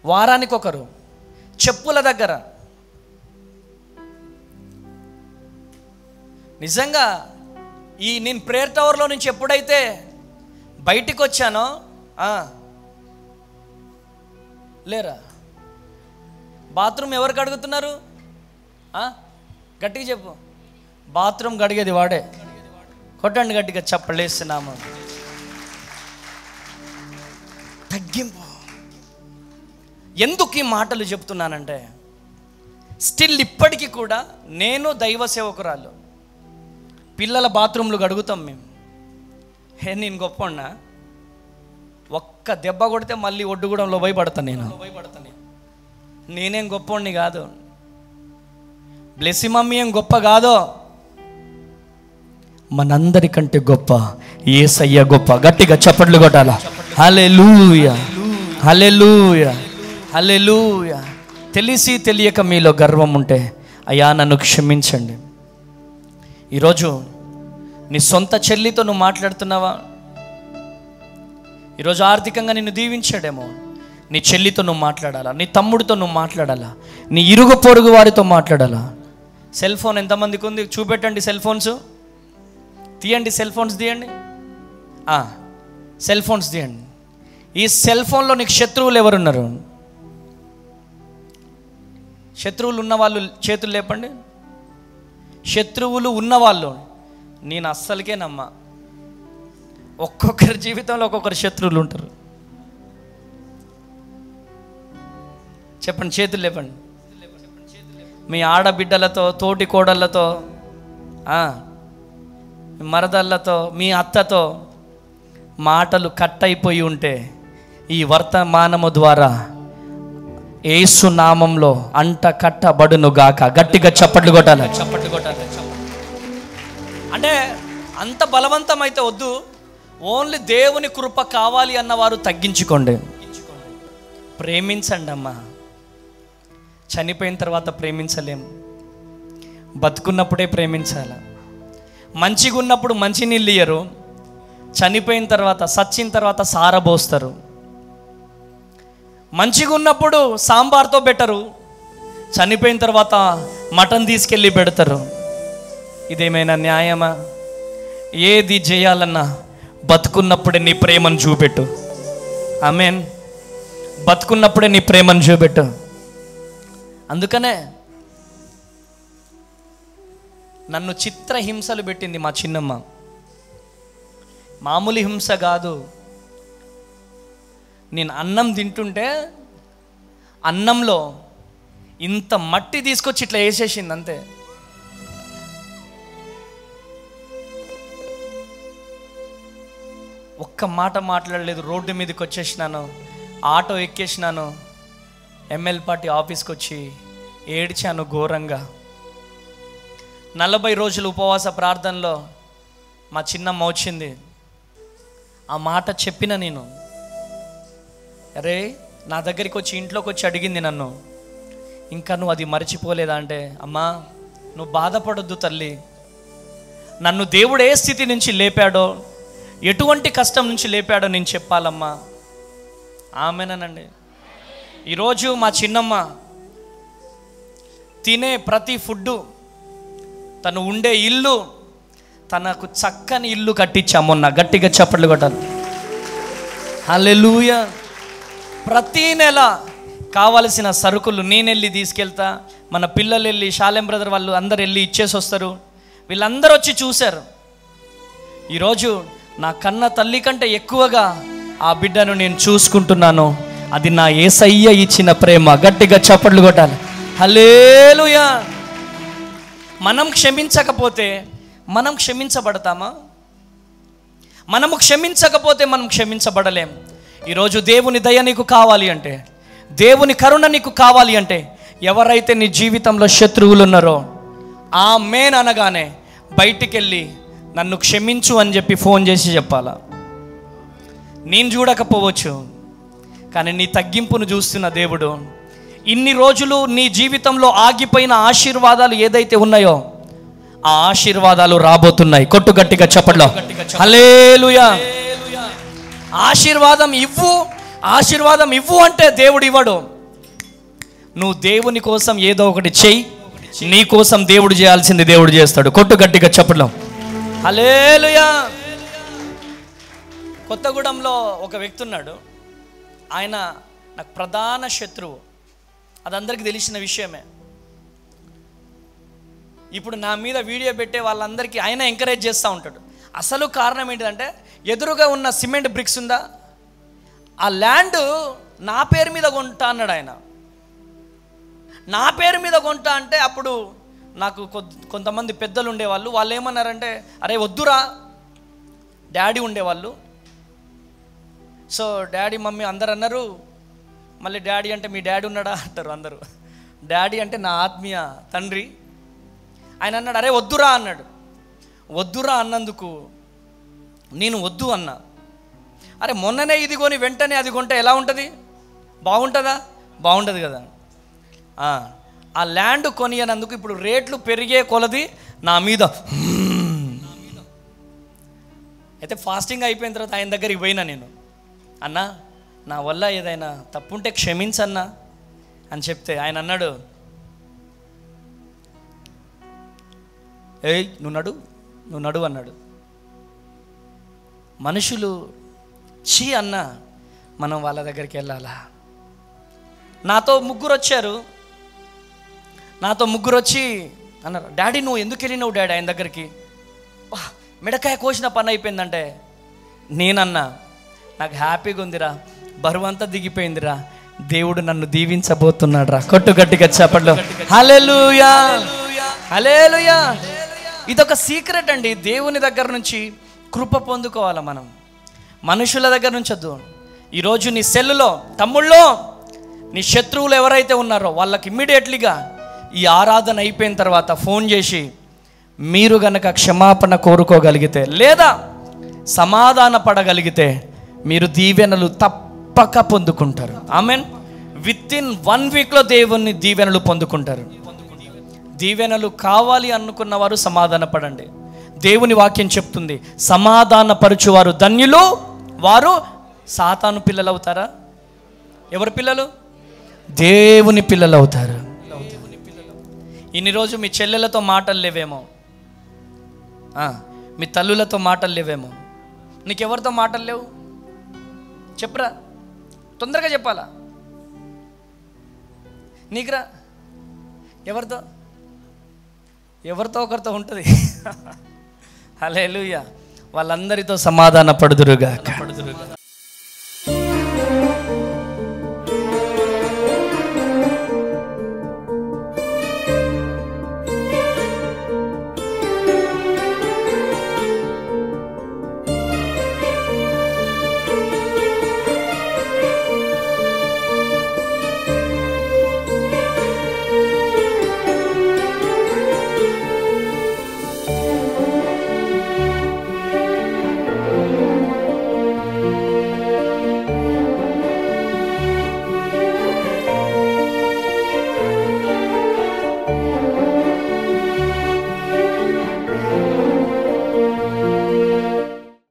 వారానికి ఒకరు చెప్పుల దగ్గర. నిజంగా నేను ప్రేయర్ టవర్లో నుంచి ఎప్పుడైతే బయటికి వచ్చానో, లేరా బాత్రూమ్ ఎవరు కడుగుతున్నారు? గట్టిగా చెప్పు. బాత్రూమ్ కడిగేది వాడే. కొట్టండి గట్టిగా, చెప్పలేస్తున్నాము. తగ్గింపు. ఎందుకు ఈ మాటలు చెప్తున్నానంటే, స్టిల్ ఇప్పటికీ కూడా నేను దైవ సేవకురాలు, పిల్లల బాత్రూమ్లు కడుగుతాం మేము. నేను గొప్పన్నా, ఒక్క దెబ్బ కొడితే మళ్ళీ ఒడ్డుగూడెంలో పోయి పడతాను నేను. నేనేం గొప్పవాడిని కాదు, బ్లెస్సి మమ్మీ ఏం గొప్ప కాదో, మనందరికంటే గొప్ప యేసయ్య గొప్ప. గట్టిగా చప్పట్లు కొట్టాలా. హల్లెలూయా, హల్లెలూయా, హల్లెలూయా. తెలిసి తెలియక మీలో గర్వం ఉంటే అయ్యా నన్ను క్షమించండి. ఈరోజు నీ సొంత చెల్లితో నువ్వు మాట్లాడుతున్నావా? ఈరోజు ఆర్థికంగా నిన్ను దీవించాడేమో, నీ చెల్లితో నువ్వు మాట్లాడాలా, నీ తమ్ముడితో నువ్వు మాట్లాడాలా, నీ ఇరుగు పొరుగు వారితో మాట్లాడాలా. సెల్ ఫోన్ ఎంతమందికి ఉంది? చూపెట్టండి. సెల్ ఫోన్స్ తీయండి, సెల్ ఫోన్స్ తీయండి, సెల్ ఫోన్స్ తీయండి. ఈ సెల్ ఫోన్లో నీకు శత్రువులు ఎవరున్నారు? శత్రువులు ఉన్నవాళ్ళు చేతులు లేపండి. శత్రువులు ఉన్నవాళ్ళు నేను అస్సలకే నమ్మ. ఒక్కొక్కరి జీవితంలో ఒక్కొక్కరు శత్రువులు ఉంటారు. చెప్పండి, చేతులు లేపండి. మీ ఆడబిడ్డలతో, తోటి కోడళ్ళతో, మరదళ్ళతో, మీ అత్తతో మాటలు కట్ అయిపోయి ఉంటే ఈ వర్తమానము ద్వారా యేసు నామంలో అంట కట్టబడును గాక. గట్టిగా చప్పట్లు కొట్టాలి, చప్పట్లు కొట్టాలి. అంటే అంత బలవంతం అయితే వద్దు. ఓన్లీ దేవుని కృప కావాలి అన్నవారు తగ్గించుకోండి, ప్రేమించండి అమ్మా. చనిపోయిన తర్వాత ప్రేమించలేం, బతుకున్నప్పుడే ప్రేమించాలి. మంచిగా ఉన్నప్పుడు మంచి నీళ్ళు ఇయ్యరు, చనిపోయిన తర్వాత, సచ్చిన తర్వాత సారబోస్తారు. మంచిగా ఉన్నప్పుడు సాంబార్తో పెట్టరు, చనిపోయిన తర్వాత మటన్ తీసుకెళ్ళి పెడతారు. ఇదేమైనా న్యాయమా? ఏది చేయాలన్నా బతుకున్నప్పుడే నీ ప్రేమను చూపెట్టు. ఆమేన్. బతుకున్నప్పుడే నీ ప్రేమను చూపెట్టు. అందుకనే నన్ను చిత్రహింసలు పెట్టింది మా చిన్నమ్మ. మామూలు హింస కాదు. నేను అన్నం తింటుంటే అన్నంలో ఇంత మట్టి తీసుకొచ్చి ఇట్లా వేసేసింది అంతే. ఒక్క మాట మాట్లాడలేదు. రోడ్డు మీదకి వచ్చేసినాను, ఆటో ఎక్కేసినాను, ఎమ్మెల్యే పార్టీ ఆఫీస్కి వచ్చి ఏడ్చాను ఘోరంగా. 40 రోజులు ఉపవాస ప్రార్థనలో మా చిన్నమ్మ వచ్చింది. ఆ మాట చెప్పిన నేను, అరే నా దగ్గరికి వచ్చి ఇంట్లోకి వచ్చి అడిగింది నన్ను, ఇంకా నువ్వు అది మర్చిపోలేదా అంటే, అమ్మా నువ్వు బాధపడొద్దు తల్లి, నన్ను దేవుడు ఏ స్థితి నుంచి లేపాడో, ఎటువంటి కష్టం నుంచి లేపాడో నేను చెప్పాలమ్మా. ఆమెనండి. ఈరోజు మా చిన్నమ్మ తినే ప్రతి ఫుడ్డు, తను ఉండే ఇల్లు, తనకు చక్కని ఇల్లు కట్టించా మొన్న. గట్టిగా చప్పట్లు కొట్టాలి. హల్లెలూయా. ప్రతి నెల కావలసిన సరుకులు నేను వెళ్ళి తీసుకెళ్తా, మన పిల్లలు వెళ్ళి, షాలెం బ్రదర్ వాళ్ళు అందరు వెళ్ళి ఇచ్చేసి వస్తారు. వీళ్ళందరూ వచ్చి చూశారు. ఈరోజు నా కన్న తల్లి కంటే ఎక్కువగా ఆ బిడ్డను నేను చూసుకుంటున్నాను. అది నా యేసయ్య ఇచ్చిన ప్రేమ. గట్టిగా చప్పట్లు కొట్టాలి. హల్లెలూయా. మనం క్షమించకపోతే మనం క్షమించబడతామా? మనము క్షమించకపోతే మనం క్షమించబడలేం. ఈరోజు దేవుని దయ నీకు కావాలి అంటే, దేవుని కరుణ నీకు కావాలి అంటే, ఎవరైతే నీ జీవితంలో శత్రువులు ఉన్నారో ఆమేన్ అనగానే బయటికి వెళ్ళి నన్ను క్షమించు అని చెప్పి ఫోన్ చేసి చెప్పాలా. నేను చూడకపోవచ్చు, కానీ నీ తగ్గింపును చూస్తున్న దేవుడు, ఇన్ని రోజులు నీ జీవితంలో ఆగిపోయిన ఆశీర్వాదాలు ఏదైతే ఉన్నాయో ఆ ఆశీర్వాదాలు రాబోతున్నాయి. కొట్టు గట్టిగా చప్పట్లో. హల్లెలూయా. ఆశీర్వాదం ఇవ్వు, ఆశీర్వాదం ఇవ్వు అంటే దేవుడు ఇవ్వడు. నువ్వు దేవుని కోసం ఏదో ఒకటి చెయ్యి, నీ కోసం దేవుడు చేయాల్సింది దేవుడు చేస్తాడు. కొట్టు గట్టిగా చప్పట్లో. హల్లెలూయా. కొత్తగూడెంలో ఒక వ్యక్తి ఉన్నాడు. ఆయన నాకు ప్రధాన శత్రువు, అదందరికీ తెలిసిన విషయమే. ఇప్పుడు నా మీద వీడియో పెట్టే వాళ్ళందరికీ ఆయన ఎంకరేజ్ చేస్తూ ఉంటాడు. అసలు కారణం ఏంటిదంటే, ఎదురుగా ఉన్న సిమెంట్ బ్రిక్స్ ఉందా, ఆ ల్యాండ్ నా పేరు మీద కొంటా అన్నాడు ఆయన. నా పేరు మీద కొంటా అంటే అప్పుడు నాకు కొంతమంది పెద్దలు ఉండేవాళ్ళు. వాళ్ళు ఏమన్నారంటే, అరే వద్దురా. డాడీ ఉండేవాళ్ళు. సో డాడీ మమ్మీ అందరు అన్నారు. మళ్ళీ డాడీ అంటే మీ డాడీ ఉన్నాడా అంటారు అందరూ. డాడీ అంటే నా ఆత్మీయ తండ్రి. ఆయన అన్నాడు, అరే వద్దురా అన్నాడు. వద్దురా అన్నందుకు నేను వద్దు అన్నా. అరే మొన్ననే ఇది కొని వెంటనే అది కొంటే ఎలా ఉంటుంది? బాగుంటుందా? బాగుంటుంది కదా. ఆ ల్యాండ్ కొనియనందుకు ఇప్పుడు రేట్లు పెరిగే కొలది నా మీద. అయితే ఫాస్టింగ్ అయిపోయిన తర్వాత ఆయన దగ్గరికి పోయినా నేను, అన్నా నా వల్ల ఏదైనా తప్పుంటే క్షమించన్నా అని చెప్తే ఆయన అన్నాడు, ఏయ్ నువ్వు నడు అన్నాడు. మనుషులు చీ అన్నా మనం వాళ్ళ దగ్గరికి వెళ్ళాలా? నాతో ముగ్గురు వచ్చి అన్నారు, డాడీ నువ్వు ఎందుకు వెళ్ళినావు డాడీ ఆయన దగ్గరికి? మిడకాయ కోసిన పని అయిపోయిందంటే నేనన్నా, నాకు హ్యాపీగా ఉందిరా, బరువంతా దిగిపోయిందిరా, దేవుడు నన్ను దీవించబోతున్నాడు రా. కొట్టు గట్టిగా చప్పట్లు. హల్లెలూయా, హల్లెలూయా. ఇదొక సీక్రెట్ అండి. దేవుని దగ్గర నుంచి కృప పొందుకోవాలి మనం, మనుషుల దగ్గర నుంచి వద్దు. ఈరోజు నీ సెల్లులో తమ్ముళ్ళో నీ శత్రువులు ఎవరైతే ఉన్నారో వాళ్ళకి ఇమ్మీడియట్లీగా ఈ ఆరాధన అయిపోయిన తర్వాత ఫోన్ చేసి మీరు గనక క్షమాపణ కోరుకోగలిగితే లేదా సమాధాన పడగలిగితే మీరు దీవెనలు తప్పక పొందుకుంటారు. ఆమెన్. వితిన్ 1 వీక్లో దేవుని దీవెనలు పొందుకుంటారు. దీవెనలు కావాలి అనుకున్న వారు సమాధాన పడండి. దేవుని వాక్యం చెప్తుంది, సమాధాన పరుచువారు ధన్యులు, వారు సాతాను పిల్లలు అవుతారా? ఎవరి పిల్లలు? దేవుని పిల్లలు అవుతారు. ఇన్ని రోజు మీ చెల్లెలతో మాటలు లేవేమో, మీ తల్లులతో మాటలు లేవేమో, నీకెవరితో మాటలు లేవు? చెప్పరా, తొందరగా చెప్పాలా. నీకురా ఎవరితో ఒకరితో ఉంటుంది. హల్లెలూయా. వాళ్ళందరితో సమాధాన పడుదురుగా.